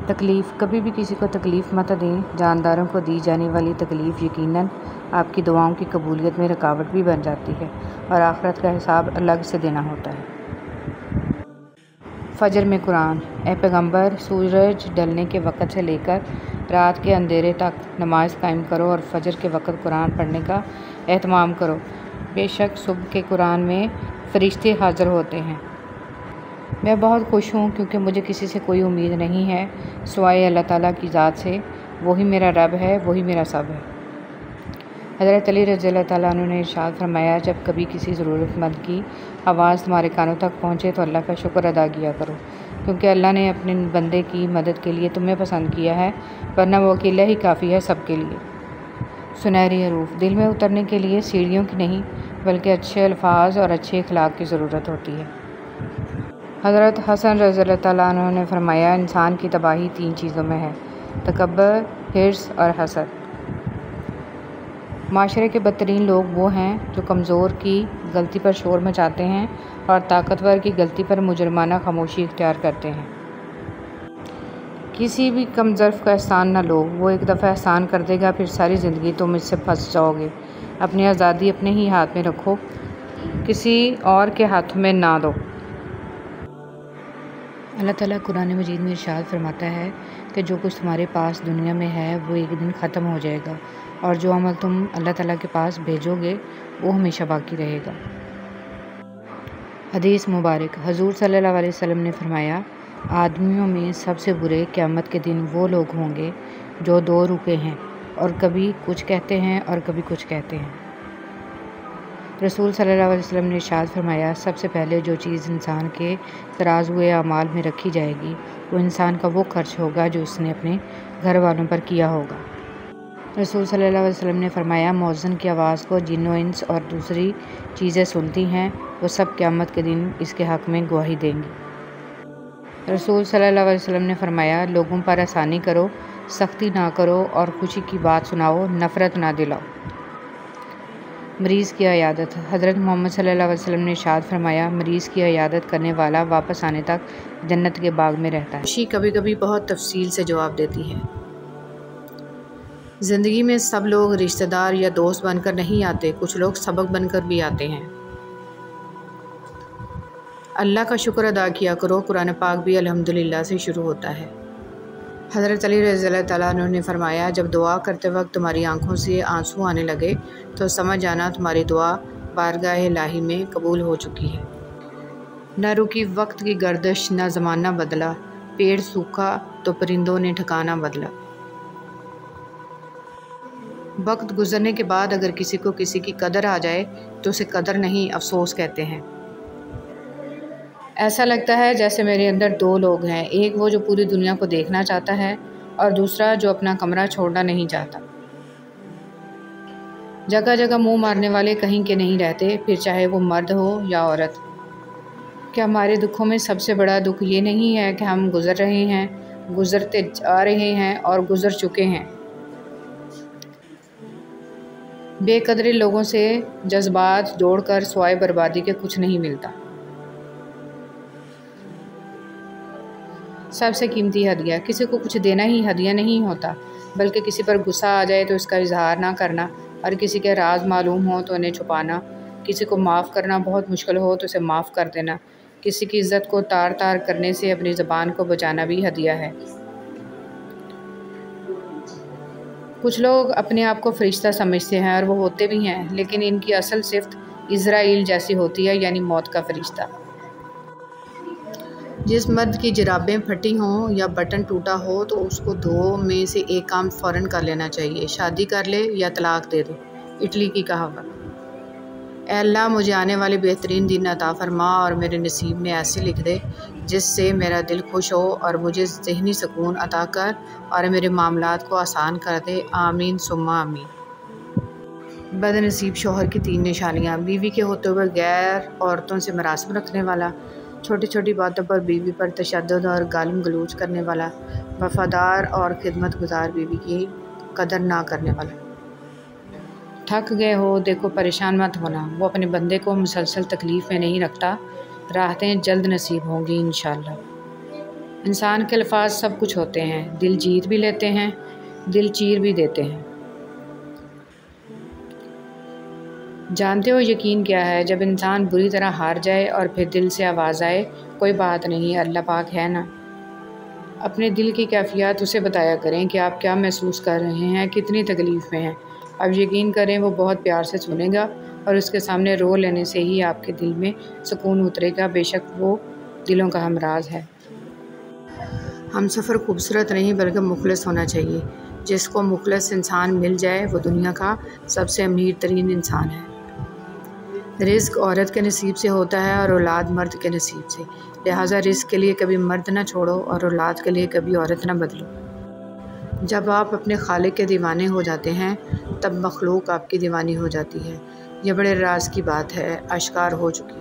تکلیف، کبھی بھی کسی کو تکلیف مت دیں۔ جانداروں کو دی جانے والی تکلیف یقیناً آپ کی دعاؤں کی قبولیت میں رکاوٹ بھی بن جاتی ہے اور آخرت کا حساب الگ سے دینا ہوتا ہے۔ فجر میں قرآن۔ اے پیغمبر، سورج ڈھلنے کے وقت سے لے کر رات کے اندھیرے تک نماز قائم کرو اور فجر کے وقت قرآن پڑھنے کا اہتمام کرو۔ بے شک صبح کے قرآن میں فرشتے حاضر ہوتے ہیں۔ میں بہت خوش ہوں کیونکہ مجھے کسی سے کوئی امید نہیں ہے سوائے اللہ تعالیٰ کی ذات سے، وہی میرا رب ہے، وہی میرا سب ہے۔ حضرت علی رضی اللہ تعالیٰ عنہ نے ارشاد فرمایا، جب کبھی کسی ضرورت مند کی آواز تمہارے کانوں تک پہنچے تو اللہ کا شکر ادا کیا کرو، کیونکہ اللہ نے اپنے بندے کی مدد کے لیے تمہیں پسند کیا ہے، ورنہ وہ اکیلا ہی کافی ہے سب کے لیے۔ سنہری حروف۔ دل میں اترنے کے لیے سیڑھیوں کی نہیں بلکہ اچھے الفاظ اور اچھے اخلاق کی ضرورت ہوتی ہے۔ حضرت حسن رضی اللہ تعالیٰ عنہ نے فرمایا، انسان کی تباہی 3 چیزوں میں ہے: تکبر، حرص اور حسد۔ معاشرے کے بدترین لوگ وہ ہیں جو کمزور کی غلطی پر شور مچاتے ہیں اور طاقتور کی غلطی پر مجرمانہ خاموشی اختیار کرتے ہیں۔ کسی بھی کم ظرف کا احسان نہ لو، وہ ایک دفعہ احسان کر دے گا، پھر ساری زندگی تم اس سے پھنس جاؤ گے۔ اپنی آزادی اپنے ہی ہاتھ میں رکھو، کسی اور کے ہاتھوں میں نہ دو۔ اللہ تعالیٰ قرآن مجید میں ارشاد فرماتا ہے کہ جو کچھ تمہارے پاس دنیا میں ہے وہ ایک دن ختم ہو جائے گا، اور جو عمل تم اللہ تعالیٰ کے پاس بھیجو گے وہ ہمیشہ باقی رہے گا۔ حدیث مبارک۔ حضور صلی اللہ علیہ وسلم نے فرمایا، آدمیوں میں سب سے برے قیامت کے دن وہ لوگ ہوں گے جو 2 روپے ہیں اور کبھی کچھ کہتے ہیں اور کبھی کچھ کہتے ہیں۔ رسول صلی اللہ علیہ وسلم نے ارشاد فرمایا، سب سے پہلے جو چیز انسان کے ترازوئے اعمال میں رکھی جائے گی وہ انسان کا وہ خرچ ہوگا جو اس نے اپنے گھر والوں پر کیا ہوگا۔ رسول صلی اللہ علیہ وسلم نے فرمایا، مؤذن کی آواز کو جن و انس اور دوسری چیزیں سنتی ہیں، وہ سب قیامت کے دن اس کے حق میں گواہی دیں گی۔ رسول صلی اللہ علیہ وسلم نے فرمایا، لوگوں پر آسانی کرو، سختی نہ کرو اور خوشی کی بات سناؤ، نفرت نہ دلاؤ۔ مریض کی عیادت۔ حضرت محمد صلی اللہ علیہ وسلم نے ارشاد فرمایا، مریض کی عیادت کرنے والا واپس آنے تک جنت کے باغ میں رہتا ہے۔ خوشی کبھی کبھی بہت تفصیل سے جواب دیتی ہے۔ زندگی میں سب لوگ رشتہ دار یا دوست بن کر نہیں آتے، کچھ لوگ سبق بن کر بھی آتے ہیں۔ اللہ کا شکر ادا کیا کرو، قرآن پاک بھی الحمدللہ سے شروع ہوتا ہے۔ حضرت علی رضی اللہ تعالیٰ عنہ نے فرمایا، جب دعا کرتے وقت تمہاری آنکھوں سے آنسو آنے لگے تو سمجھ جانا تمہاری دعا بارگاہ الہی میں قبول ہو چکی ہے۔ نہ رکی وقت کی گردش، نہ زمانہ بدلا، پیڑ سوکھا تو پرندوں نے ٹھکانہ بدلا۔ وقت گزرنے کے بعد اگر کسی کو کسی کی قدر آ جائے تو اسے قدر نہیں افسوس کہتے ہیں۔ ایسا لگتا ہے جیسے میرے اندر دو لوگ ہیں، ایک وہ جو پوری دنیا کو دیکھنا چاہتا ہے اور دوسرا جو اپنا کمرہ چھوڑنا نہیں چاہتا۔ جگہ جگہ منہ مارنے والے کہیں کے نہیں رہتے، پھر چاہے وہ مرد ہو یا عورت۔ کیا ہمارے دکھوں میں سب سے بڑا دکھ یہ نہیں ہے کہ ہم گزر رہے ہیں، گزرتے آ رہے ہیں اور گزر چکے ہیں؟ بے قدرے لوگوں سے جذبات جوڑ کر سوائے بربادی کے کچھ نہیں ملتا۔ سب سے قیمتی ہدیہ، کسی کو کچھ دینا ہی ہدیہ نہیں ہوتا، بلکہ کسی پر غصہ آ جائے تو اس کا اظہار نہ کرنا، اور کسی کے راز معلوم ہو تو انہیں چھپانا، کسی کو معاف کرنا بہت مشکل ہو تو اسے معاف کر دینا، کسی کی عزت کو تار تار کرنے سے اپنی زبان کو بچانا بھی ہدیہ ہے۔ کچھ لوگ اپنے آپ کو فرشتہ سمجھتے ہیں اور وہ ہوتے بھی ہیں، لیکن ان کی اصل صفت اسرائیل جیسی ہوتی ہے، یعنی موت کا فرشتہ۔ جس مرد کی جرابیں پھٹی ہوں یا بٹن ٹوٹا ہو تو اس کو دو میں سے ایک کام فوراً کر لینا چاہیے، شادی کر لے یا طلاق دے دے۔ اٹلی کی کہاوت۔ اے اللہ، مجھے آنے والے بہترین دن عطا فرما اور میرے نصیب میں ایسے لکھ دے جس سے میرا دل خوش ہو، اور مجھے ذہنی سکون عطا کر اور میرے معاملات کو آسان کر دے۔ آمین ثم آمین۔ بد نصیب شوہر کی 3 نشانیاں۔ بیوی کے ہوتے ہوئے غیر عورتوں سے مراسم رکھنے والا، چھوٹی چھوٹی باتوں پر بیوی پر تشدد اور گالم گلوچ کرنے والا، وفادار اور خدمت گزار بیوی کی قدر نہ کرنے والا۔ تھک گئے ہو دیکھو، پریشان مت ہونا، وہ اپنے بندے کو مسلسل تکلیف میں نہیں رکھتا، راحتیں جلد نصیب ہوں گی انشاءاللہ۔ انسان کے الفاظ سب کچھ ہوتے ہیں، دل جیت بھی لیتے ہیں، دل چیر بھی دیتے ہیں۔ جانتے ہو یقین کیا ہے؟ جب انسان بری طرح ہار جائے اور پھر دل سے آواز آئے، کوئی بات نہیں، اللہ پاک ہے نا۔ اپنے دل کی کیفیات اسے بتایا کریں کہ آپ کیا محسوس کر رہے ہیں، کتنی تکلیف میں ہیں۔ اب یقین کریں وہ بہت پیار سے سنے گا، اور اس کے سامنے رو لینے سے ہی آپ کے دل میں سکون اترے گا، بے شک وہ دلوں کا ہمراز ہے۔ ہم سفر خوبصورت نہیں بلکہ مخلص ہونا چاہیے۔ جس کو مخلص انسان مل جائے وہ دنیا کا سب سے امیر ترین انسان ہے۔ رزق عورت کے نصیب سے ہوتا ہے اور اولاد مرد کے نصیب سے، لہٰذا رزق کے لیے کبھی مرد نہ چھوڑو اور اولاد کے لیے کبھی عورت نہ بدلو۔ جب آپ اپنے خالق کے دیوانے ہو جاتے ہیں تب مخلوق آپ کی دیوانی ہو جاتی ہے۔ یہ بڑے راز کی بات ہے، اشکار ہو چکی۔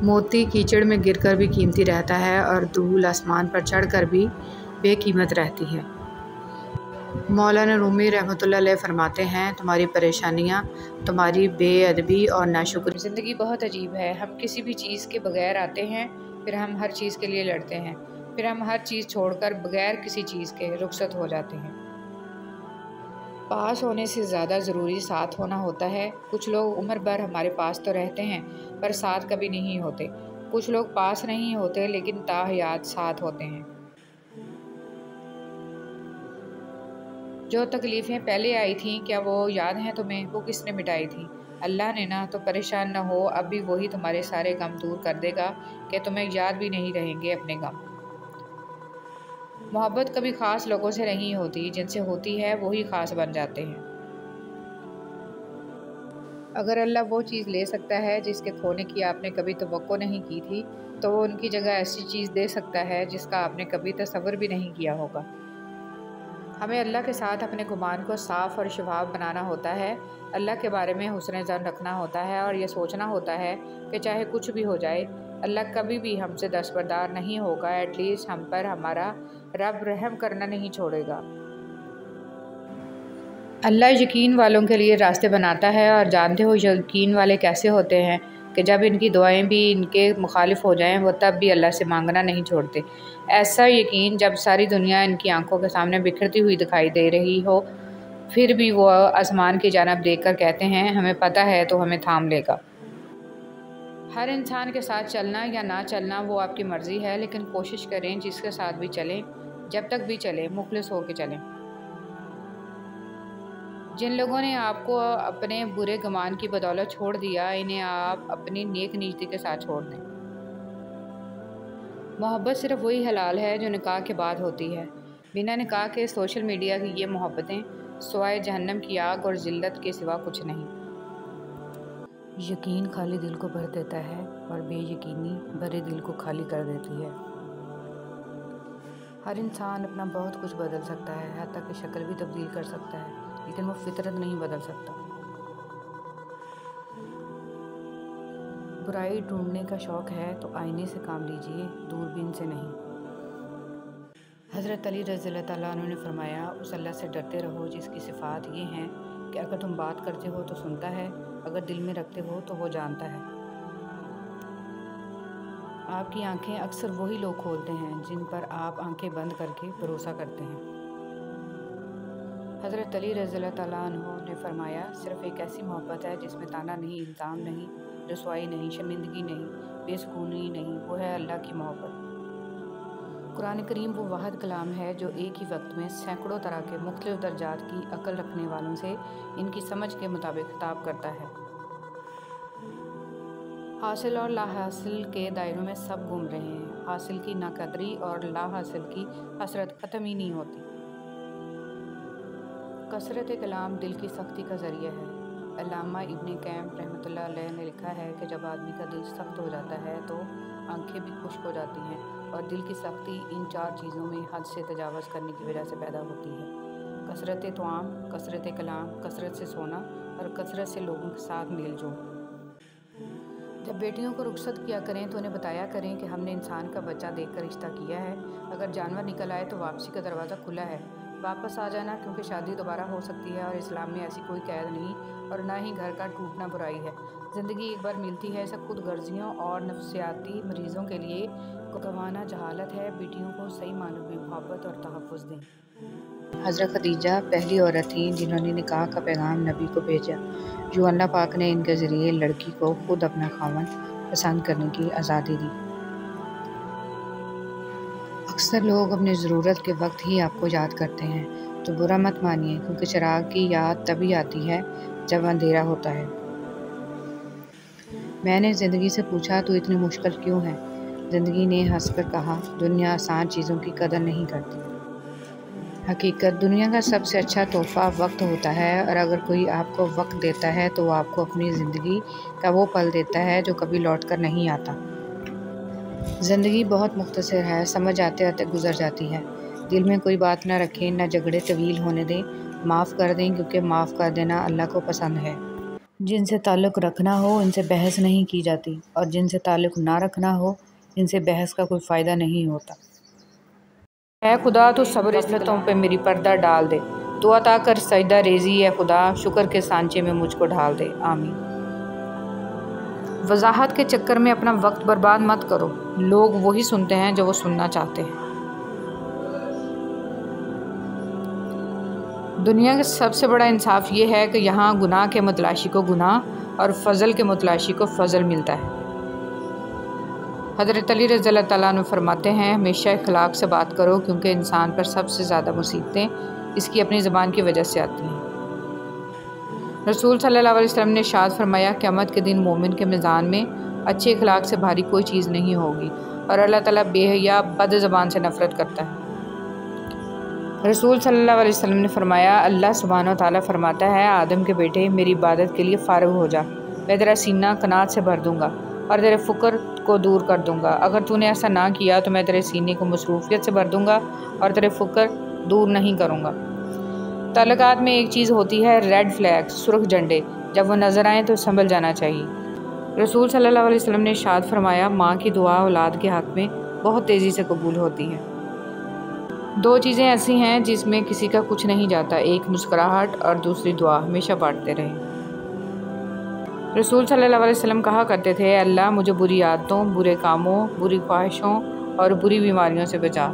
موتی کیچڑ میں گر کر بھی قیمتی رہتا ہے اور دھول آسمان پر چڑھ کر بھی بے قیمت رہتی ہے۔ مولانا رومی رحمۃ اللہ علیہ فرماتے ہیں، تمہاری پریشانیاں تمہاری بے ادبی اور ناشکری۔ زندگی بہت عجیب ہے، ہم کسی بھی چیز کے بغیر آتے ہیں، پھر ہم ہر چیز کے لیے لڑتے ہیں، پھر ہم ہر چیز چھوڑ کر بغیر کسی چیز کے رخصت ہو جاتے ہیں۔ پاس ہونے سے زیادہ ضروری ساتھ ہونا ہوتا ہے۔ کچھ لوگ عمر بھر ہمارے پاس تو رہتے ہیں پر ساتھ کبھی نہیں ہوتے، کچھ لوگ پاس نہیں ہوتے لیکن تاحیات ساتھ ہوتے ہیں۔ جو تکلیفیں پہلے آئی تھیں کیا وہ یاد ہیں تمہیں؟ وہ کس نے مٹائی تھیں؟ اللہ نے نا، تو پریشان نہ ہو، اب بھی وہی تمہارے سارے غم دور کر دے گا کہ تمہیں یاد بھی نہیں رہیں گے اپنے غم۔ محبت کبھی خاص لوگوں سے نہیں ہوتی، جن سے ہوتی ہے وہی خاص بن جاتے ہیں۔ اگر اللہ وہ چیز لے سکتا ہے جس کے کھونے کی آپ نے کبھی توقع نہیں کی تھی، تو وہ ان کی جگہ ایسی چیز دے سکتا ہے جس کا آپ نے کبھی تصور بھی نہیں کیا ہوگا۔ ہمیں اللہ کے ساتھ اپنے گمان کو صاف اور شفاف بنانا ہوتا ہے، اللہ کے بارے میں حسن ظن رکھنا ہوتا ہے اور یہ سوچنا ہوتا ہے کہ چاہے کچھ بھی ہو جائے، اللہ کبھی بھی ہم سے دستبردار نہیں ہوگا، ایٹ لیسٹ ہم پر ہمارا رب رحم کرنا نہیں چھوڑے گا۔ اللہ یقین والوں کے لیے راستے بناتا ہے، اور جانتے ہو یقین والے کیسے ہوتے ہیں کہ جب ان کی دعائیں بھی ان کے مخالف ہو جائیں وہ تب بھی اللہ سے مانگنا نہیں چھوڑتے۔ ایسا یقین جب ساری دنیا ان کی آنکھوں کے سامنے بکھرتی ہوئی دکھائی دے رہی ہو، پھر بھی وہ آسمان کی جانب دیکھ کر کہتے ہیں ہمیں پتہ ہے تو ہمیں تھام لے گا۔ ہر انسان کے ساتھ چلنا یا نہ چلنا وہ آپ کی مرضی ہے، لیکن کوشش کریں جس کے ساتھ بھی چلیں، جب تک بھی چلیں، مخلص ہو کے چلیں۔ جن لوگوں نے آپ کو اپنے برے گمان کی بدولت چھوڑ دیا، انہیں آپ اپنی نیک نیتی کے ساتھ چھوڑ دیں۔ محبت صرف وہی حلال ہے جو نکاح کے بعد ہوتی ہے۔ بنا نکاح کے سوشل میڈیا کی یہ محبتیں سوائے جہنم کی آگ اور ذلت کے سوا کچھ نہیں۔ یقین خالی دل کو بھر دیتا ہے اور بے یقینی بھرے دل کو خالی کر دیتی ہے۔ ہر انسان اپنا بہت کچھ بدل سکتا ہے، حتیٰ کہ شکل بھی تبدیل کر سکتا ہے، لیکن وہ فطرت نہیں بدل سکتا۔ برائی ڈھونڈنے کا شوق ہے تو آئینے سے کام لیجیے، دوربین سے نہیں۔ حضرت علی رضی اللہ تعالیٰ عنہ نے فرمایا، اس اللہ سے ڈرتے رہو جس کی صفات یہ ہیں کہ اگر تم بات کرتے ہو تو سنتا ہے، اگر دل میں رکھتے ہو تو وہ جانتا ہے۔ آپ کی آنکھیں اکثر وہی لوگ کھولتے ہیں جن پر آپ آنکھیں بند کر کے بھروسہ کرتے ہیں۔ حضرت علی رضی اللہ تعالیٰ عنہ نے فرمایا، صرف ایک ایسی محبت ہے جس میں طعنہ نہیں، الزام نہیں، رسوائی نہیں، شرمندگی نہیں، بے سکونی نہیں، وہ ہے اللہ کی محبت۔ قرآن کریم وہ واحد کلام ہے جو ایک ہی وقت میں سینکڑوں طرح کے مختلف درجات کی عقل رکھنے والوں سے ان کی سمجھ کے مطابق خطاب کرتا ہے۔ حاصل اور لا حاصل کے دائروں میں سب گھوم رہے ہیں، حاصل کی ناقدری اور لا حاصل کی حسرت ختم ہی نہیں ہوتی۔ کثرت کلام دل کی سختی کا ذریعہ ہے۔ علامہ ابن قیم رحمۃ اللہ علیہ نے لکھا ہے کہ جب آدمی کا دل سخت ہو جاتا ہے تو آنکھیں بھی خشک ہو جاتی ہیں، اور دل کی سختی ان 4 چیزوں میں حد سے تجاوز کرنے کی وجہ سے پیدا ہوتی ہے: کثرت طعام، کثرت کلام، کثرت سے سونا اور کثرت سے لوگوں کے ساتھ میل جول۔ جب بیٹیوں کو رخصت کیا کریں تو انہیں بتایا کریں کہ ہم نے انسان کا بچہ دیکھ کر رشتہ کیا ہے، اگر جانور نکل آئے تو واپسی کا دروازہ کھلا ہے، واپس آ جانا، کیونکہ شادی دوبارہ ہو سکتی ہے اور اسلام میں ایسی کوئی قید نہیں، اور نہ ہی گھر کا ٹوٹنا برائی ہے۔ زندگی ایک بار ملتی ہے، اسے خود غرضیوں اور نفسیاتی مریضوں کے لیے گنوانا جہالت ہے۔ بیٹیوں کو صحیح معنوں میں محبت اور تحفظ دیں۔ حضرت خدیجہ پہلی عورت تھیں جنہوں نے نکاح کا پیغام نبی کو بھیجا، جو اللہ پاک نے ان کے ذریعے لڑکی کو خود اپنا خاوند پسند کرنے کی آزادی دی۔ اکثر لوگ اپنی ضرورت کے وقت ہی آپ کو یاد کرتے ہیں، تو برا مت مانیے، کیونکہ چراغ کی یاد تبھی آتی ہے جب اندھیرا ہوتا ہے۔ میں نے زندگی سے پوچھا، تو اتنی مشکل کیوں ہے؟ زندگی نے ہنس کر کہا، دنیا آسان چیزوں کی قدر نہیں کرتی۔ حقیقت، دنیا کا سب سے اچھا تحفہ وقت ہوتا ہے، اور اگر کوئی آپ کو وقت دیتا ہے تو وہ آپ کو اپنی زندگی کا وہ پل دیتا ہے جو کبھی لوٹ کر نہیں آتا۔ زندگی بہت مختصر ہے، سمجھ آتے آتے گزر جاتی ہے۔ دل میں کوئی بات نہ رکھیں، نہ جھگڑے طویل ہونے دیں، معاف کر دیں، کیونکہ معاف کر دینا اللہ کو پسند ہے۔ جن سے تعلق رکھنا ہو ان سے بحث نہیں کی جاتی، اور جن سے تعلق نہ رکھنا ہو ان سے بحث کا کوئی فائدہ نہیں ہوتا۔ اے خدا، تو صبر عزتوں پہ میری پردہ ڈال دے، تو عطا کر سجدہ ریزی، اے خدا شکر کے سانچے میں مجھ کو ڈھال دے، آمین۔ وضاحت کے چکر میں اپنا وقت برباد مت کرو، لوگ وہی سنتے ہیں جو وہ سننا چاہتے ہیں۔ دنیا کا سب سے بڑا انصاف یہ ہے کہ یہاں گناہ کے متلاشی کو گناہ اور فضل کے متلاشی کو فضل ملتا ہے۔ حضرت علی رضی اللہ تعالیٰ عنہ فرماتے ہیں، ہمیشہ اخلاق سے بات کرو، کیونکہ انسان پر سب سے زیادہ مصیبتیں اس کی اپنی زبان کی وجہ سے آتی ہیں۔ رسول صلی اللہ علیہ وسلم نے ارشاد فرمایا، قیامت کے دن مومن کے میزان میں اچھے اخلاق سے بھاری کوئی چیز نہیں ہوگی، اور اللہ تعالیٰ بے حیا بد زبان سے نفرت کرتا ہے۔ رسول صلی اللہ علیہ وسلم نے فرمایا، اللہ سبحانہ و تعالیٰ فرماتا ہے، آدم کے بیٹے میری عبادت کے لیے فارغ ہو جا، میں تیرا سینہ قناعت سے بھر دوں گا اور تیرے فقر کو دور کر دوں گا۔ اگر تو نے ایسا نہ کیا تو میں تیرے سینے کو مصروفیت سے بھر دوں گا اور تیرے فقر دور نہیں کروں گا۔ تعلقات میں ایک چیز ہوتی ہے ریڈ فلیگ، سرخ جھنڈے، جب وہ نظر آئیں تو سنبھل جانا چاہیے۔ رسول صلی اللہ علیہ وسلم نے ارشاد فرمایا، ماں کی دعا اولاد کے حق میں بہت تیزی سے قبول ہوتی ہے۔ 2 چیزیں ایسی ہیں جس میں کسی کا کچھ نہیں جاتا، ایک مسکراہٹ اور دوسری دعا، ہمیشہ بانٹتے رہیں۔ رسول صلی اللہ علیہ وسلم کہا کرتے تھے، اے اللہ مجھے بری عادتوں، برے کاموں، بری خواہشوں اور بری بیماریوں سے بچا۔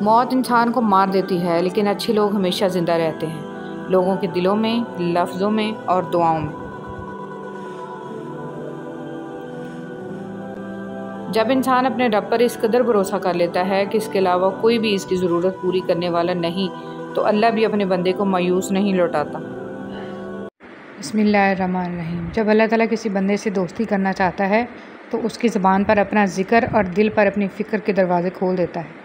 موت انسان کو مار دیتی ہے، لیکن اچھے لوگ ہمیشہ زندہ رہتے ہیں، لوگوں کے دلوں میں، لفظوں میں اور دعاؤں میں۔ جب انسان اپنے رب پر اس قدر بھروسہ کر لیتا ہے کہ اس کے علاوہ کوئی بھی اس کی ضرورت پوری کرنے والا نہیں، تو اللہ بھی اپنے بندے کو مایوس نہیں لوٹاتا۔ بسم اللہ الرحمن الرحیم۔ جب اللہ تعالیٰ کسی بندے سے دوستی کرنا چاہتا ہے تو اس کی زبان پر اپنا ذکر اور دل پر اپنی فکر کے دروازے کھول دیتا ہے۔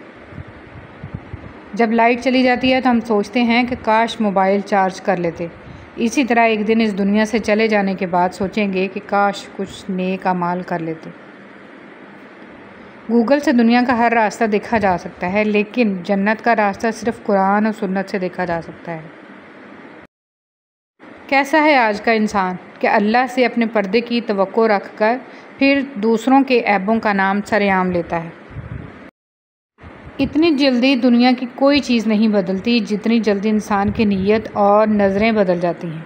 جب لائٹ چلی جاتی ہے تو ہم سوچتے ہیں کہ کاش موبائل چارج کر لیتے۔ اسی طرح ایک دن اس دنیا سے چلے جانے کے بعد سوچیں گے کہ کاش کچھ نیک اعمال کر لیتے۔ گوگل سے دنیا کا ہر راستہ دیکھا جا سکتا ہے، لیکن جنت کا راستہ صرف قرآن اور سنت سے دیکھا جا سکتا ہے۔ کیسا ہے آج کا انسان کہ اللہ سے اپنے پردے کی توقع رکھ کر پھر دوسروں کے عیبوں کا نام سرعام لیتا ہے۔ اتنی جلدی دنیا کی کوئی چیز نہیں بدلتی جتنی جلدی انسان کی نیت اور نظریں بدل جاتی ہیں۔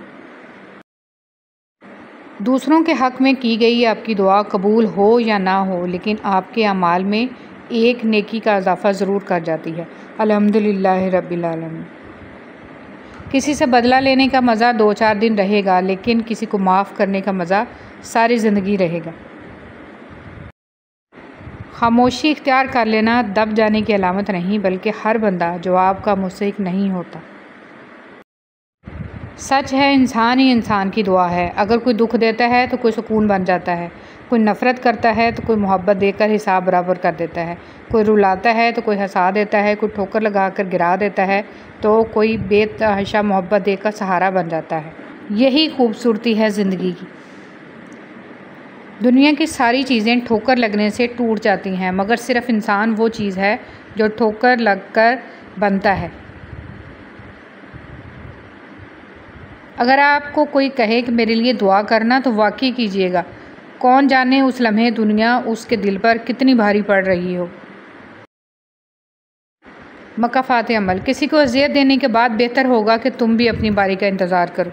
دوسروں کے حق میں کی گئی آپ کی دعا قبول ہو یا نہ ہو، لیکن آپ کے اعمال میں ایک نیکی کا اضافہ ضرور کر جاتی ہے۔ الحمدللہ رب العالمین۔ کسی سے بدلہ لینے کا مزہ 2-4 دن رہے گا، لیکن کسی کو معاف کرنے کا مزہ ساری زندگی رہے گا۔ خاموشی اختیار کر لینا دب جانے کی علامت نہیں، بلکہ ہر بندہ جو آپ کا مستحق نہیں ہوتا۔ سچ ہے، انسان ہی انسان کی دعا ہے۔ اگر کوئی دکھ دیتا ہے تو کوئی سکون بن جاتا ہے، کوئی نفرت کرتا ہے تو کوئی محبت دے کر حساب برابر کر دیتا ہے، کوئی رلاتا ہے تو کوئی ہنسا دیتا ہے، کوئی ٹھوکر لگا کر گرا دیتا ہے تو کوئی بے تحاشا محبت دے کر سہارا بن جاتا ہے۔ یہی خوبصورتی ہے زندگی کی۔ دنیا کی ساری چیزیں ٹھوکر لگنے سے ٹوٹ جاتی ہیں، مگر صرف انسان وہ چیز ہے جو ٹھوکر لگ کر بنتا ہے۔ اگر آپ کو کوئی کہے کہ میرے لیے دعا کرنا تو واقعی کیجیے گا، کون جانے اس لمحے دنیا اس کے دل پر کتنی بھاری پڑ رہی ہو۔ مکافات عمل۔ کسی کو اذیت دینے کے بعد بہتر ہوگا کہ تم بھی اپنی باری کا انتظار کرو۔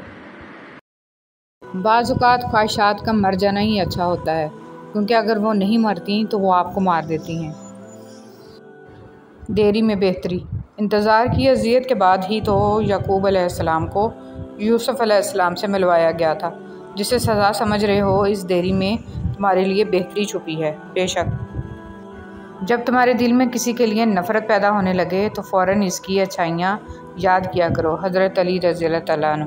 بعض اوقات خواہشات کا مر جانا ہی اچھا ہوتا ہے، کیونکہ اگر وہ نہیں مرتی تو وہ آپ کو مار دیتی ہیں۔ دیری میں بہتری۔ انتظار کی اذیت کے بعد ہی تو یعقوب علیہ السلام کو یوسف علیہ السلام سے ملوایا گیا تھا۔ جسے سزا سمجھ رہے ہو، اس دیری میں تمہارے لیے بہتری چھپی ہے۔ بے شک جب تمہارے دل میں کسی کے لیے نفرت پیدا ہونے لگے تو فوراً اس کی اچھائیاں یاد کیا کرو۔ حضرت علی رضی اللہ تعالیٰ عنہ۔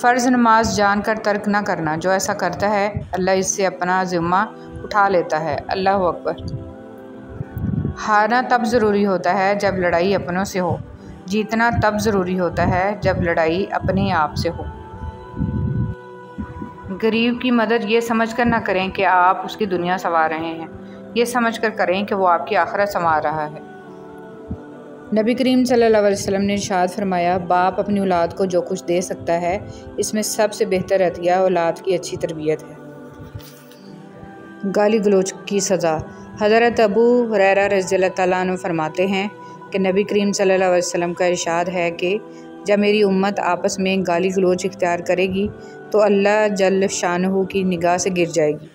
فرض نماز جان کر ترک نہ کرنا، جو ایسا کرتا ہے اللہ اس سے اپنا ذمہ اٹھا لیتا ہے۔ اللہ اکبر۔ ہارنا تب ضروری ہوتا ہے جب لڑائی اپنوں سے ہو، جیتنا تب ضروری ہوتا ہے جب لڑائی اپنے آپ سے ہو۔ غریب کی مدد یہ سمجھ کر نہ کریں کہ آپ اس کی دنیا سنوار رہے ہیں، یہ سمجھ کر کریں کہ وہ آپ کی آخرت سنوار رہا ہے۔ نبی کریم صلی اللہ علیہ وسلم نے ارشاد فرمایا، باپ اپنی اولاد کو جو کچھ دے سکتا ہے، اس میں سب سے بہتر عطیہ اولاد کی اچھی تربیت ہے۔ گالی گلوچ کی سزا۔ حضرت ابو ہریرہ رضی اللہ تعالیٰ عنہ فرماتے ہیں کہ نبی کریم صلی اللہ علیہ وسلم کا ارشاد ہے کہ جب میری امت آپس میں گالی گلوچ اختیار کرے گی تو اللہ جل شانہ کی نگاہ سے گر جائے گی۔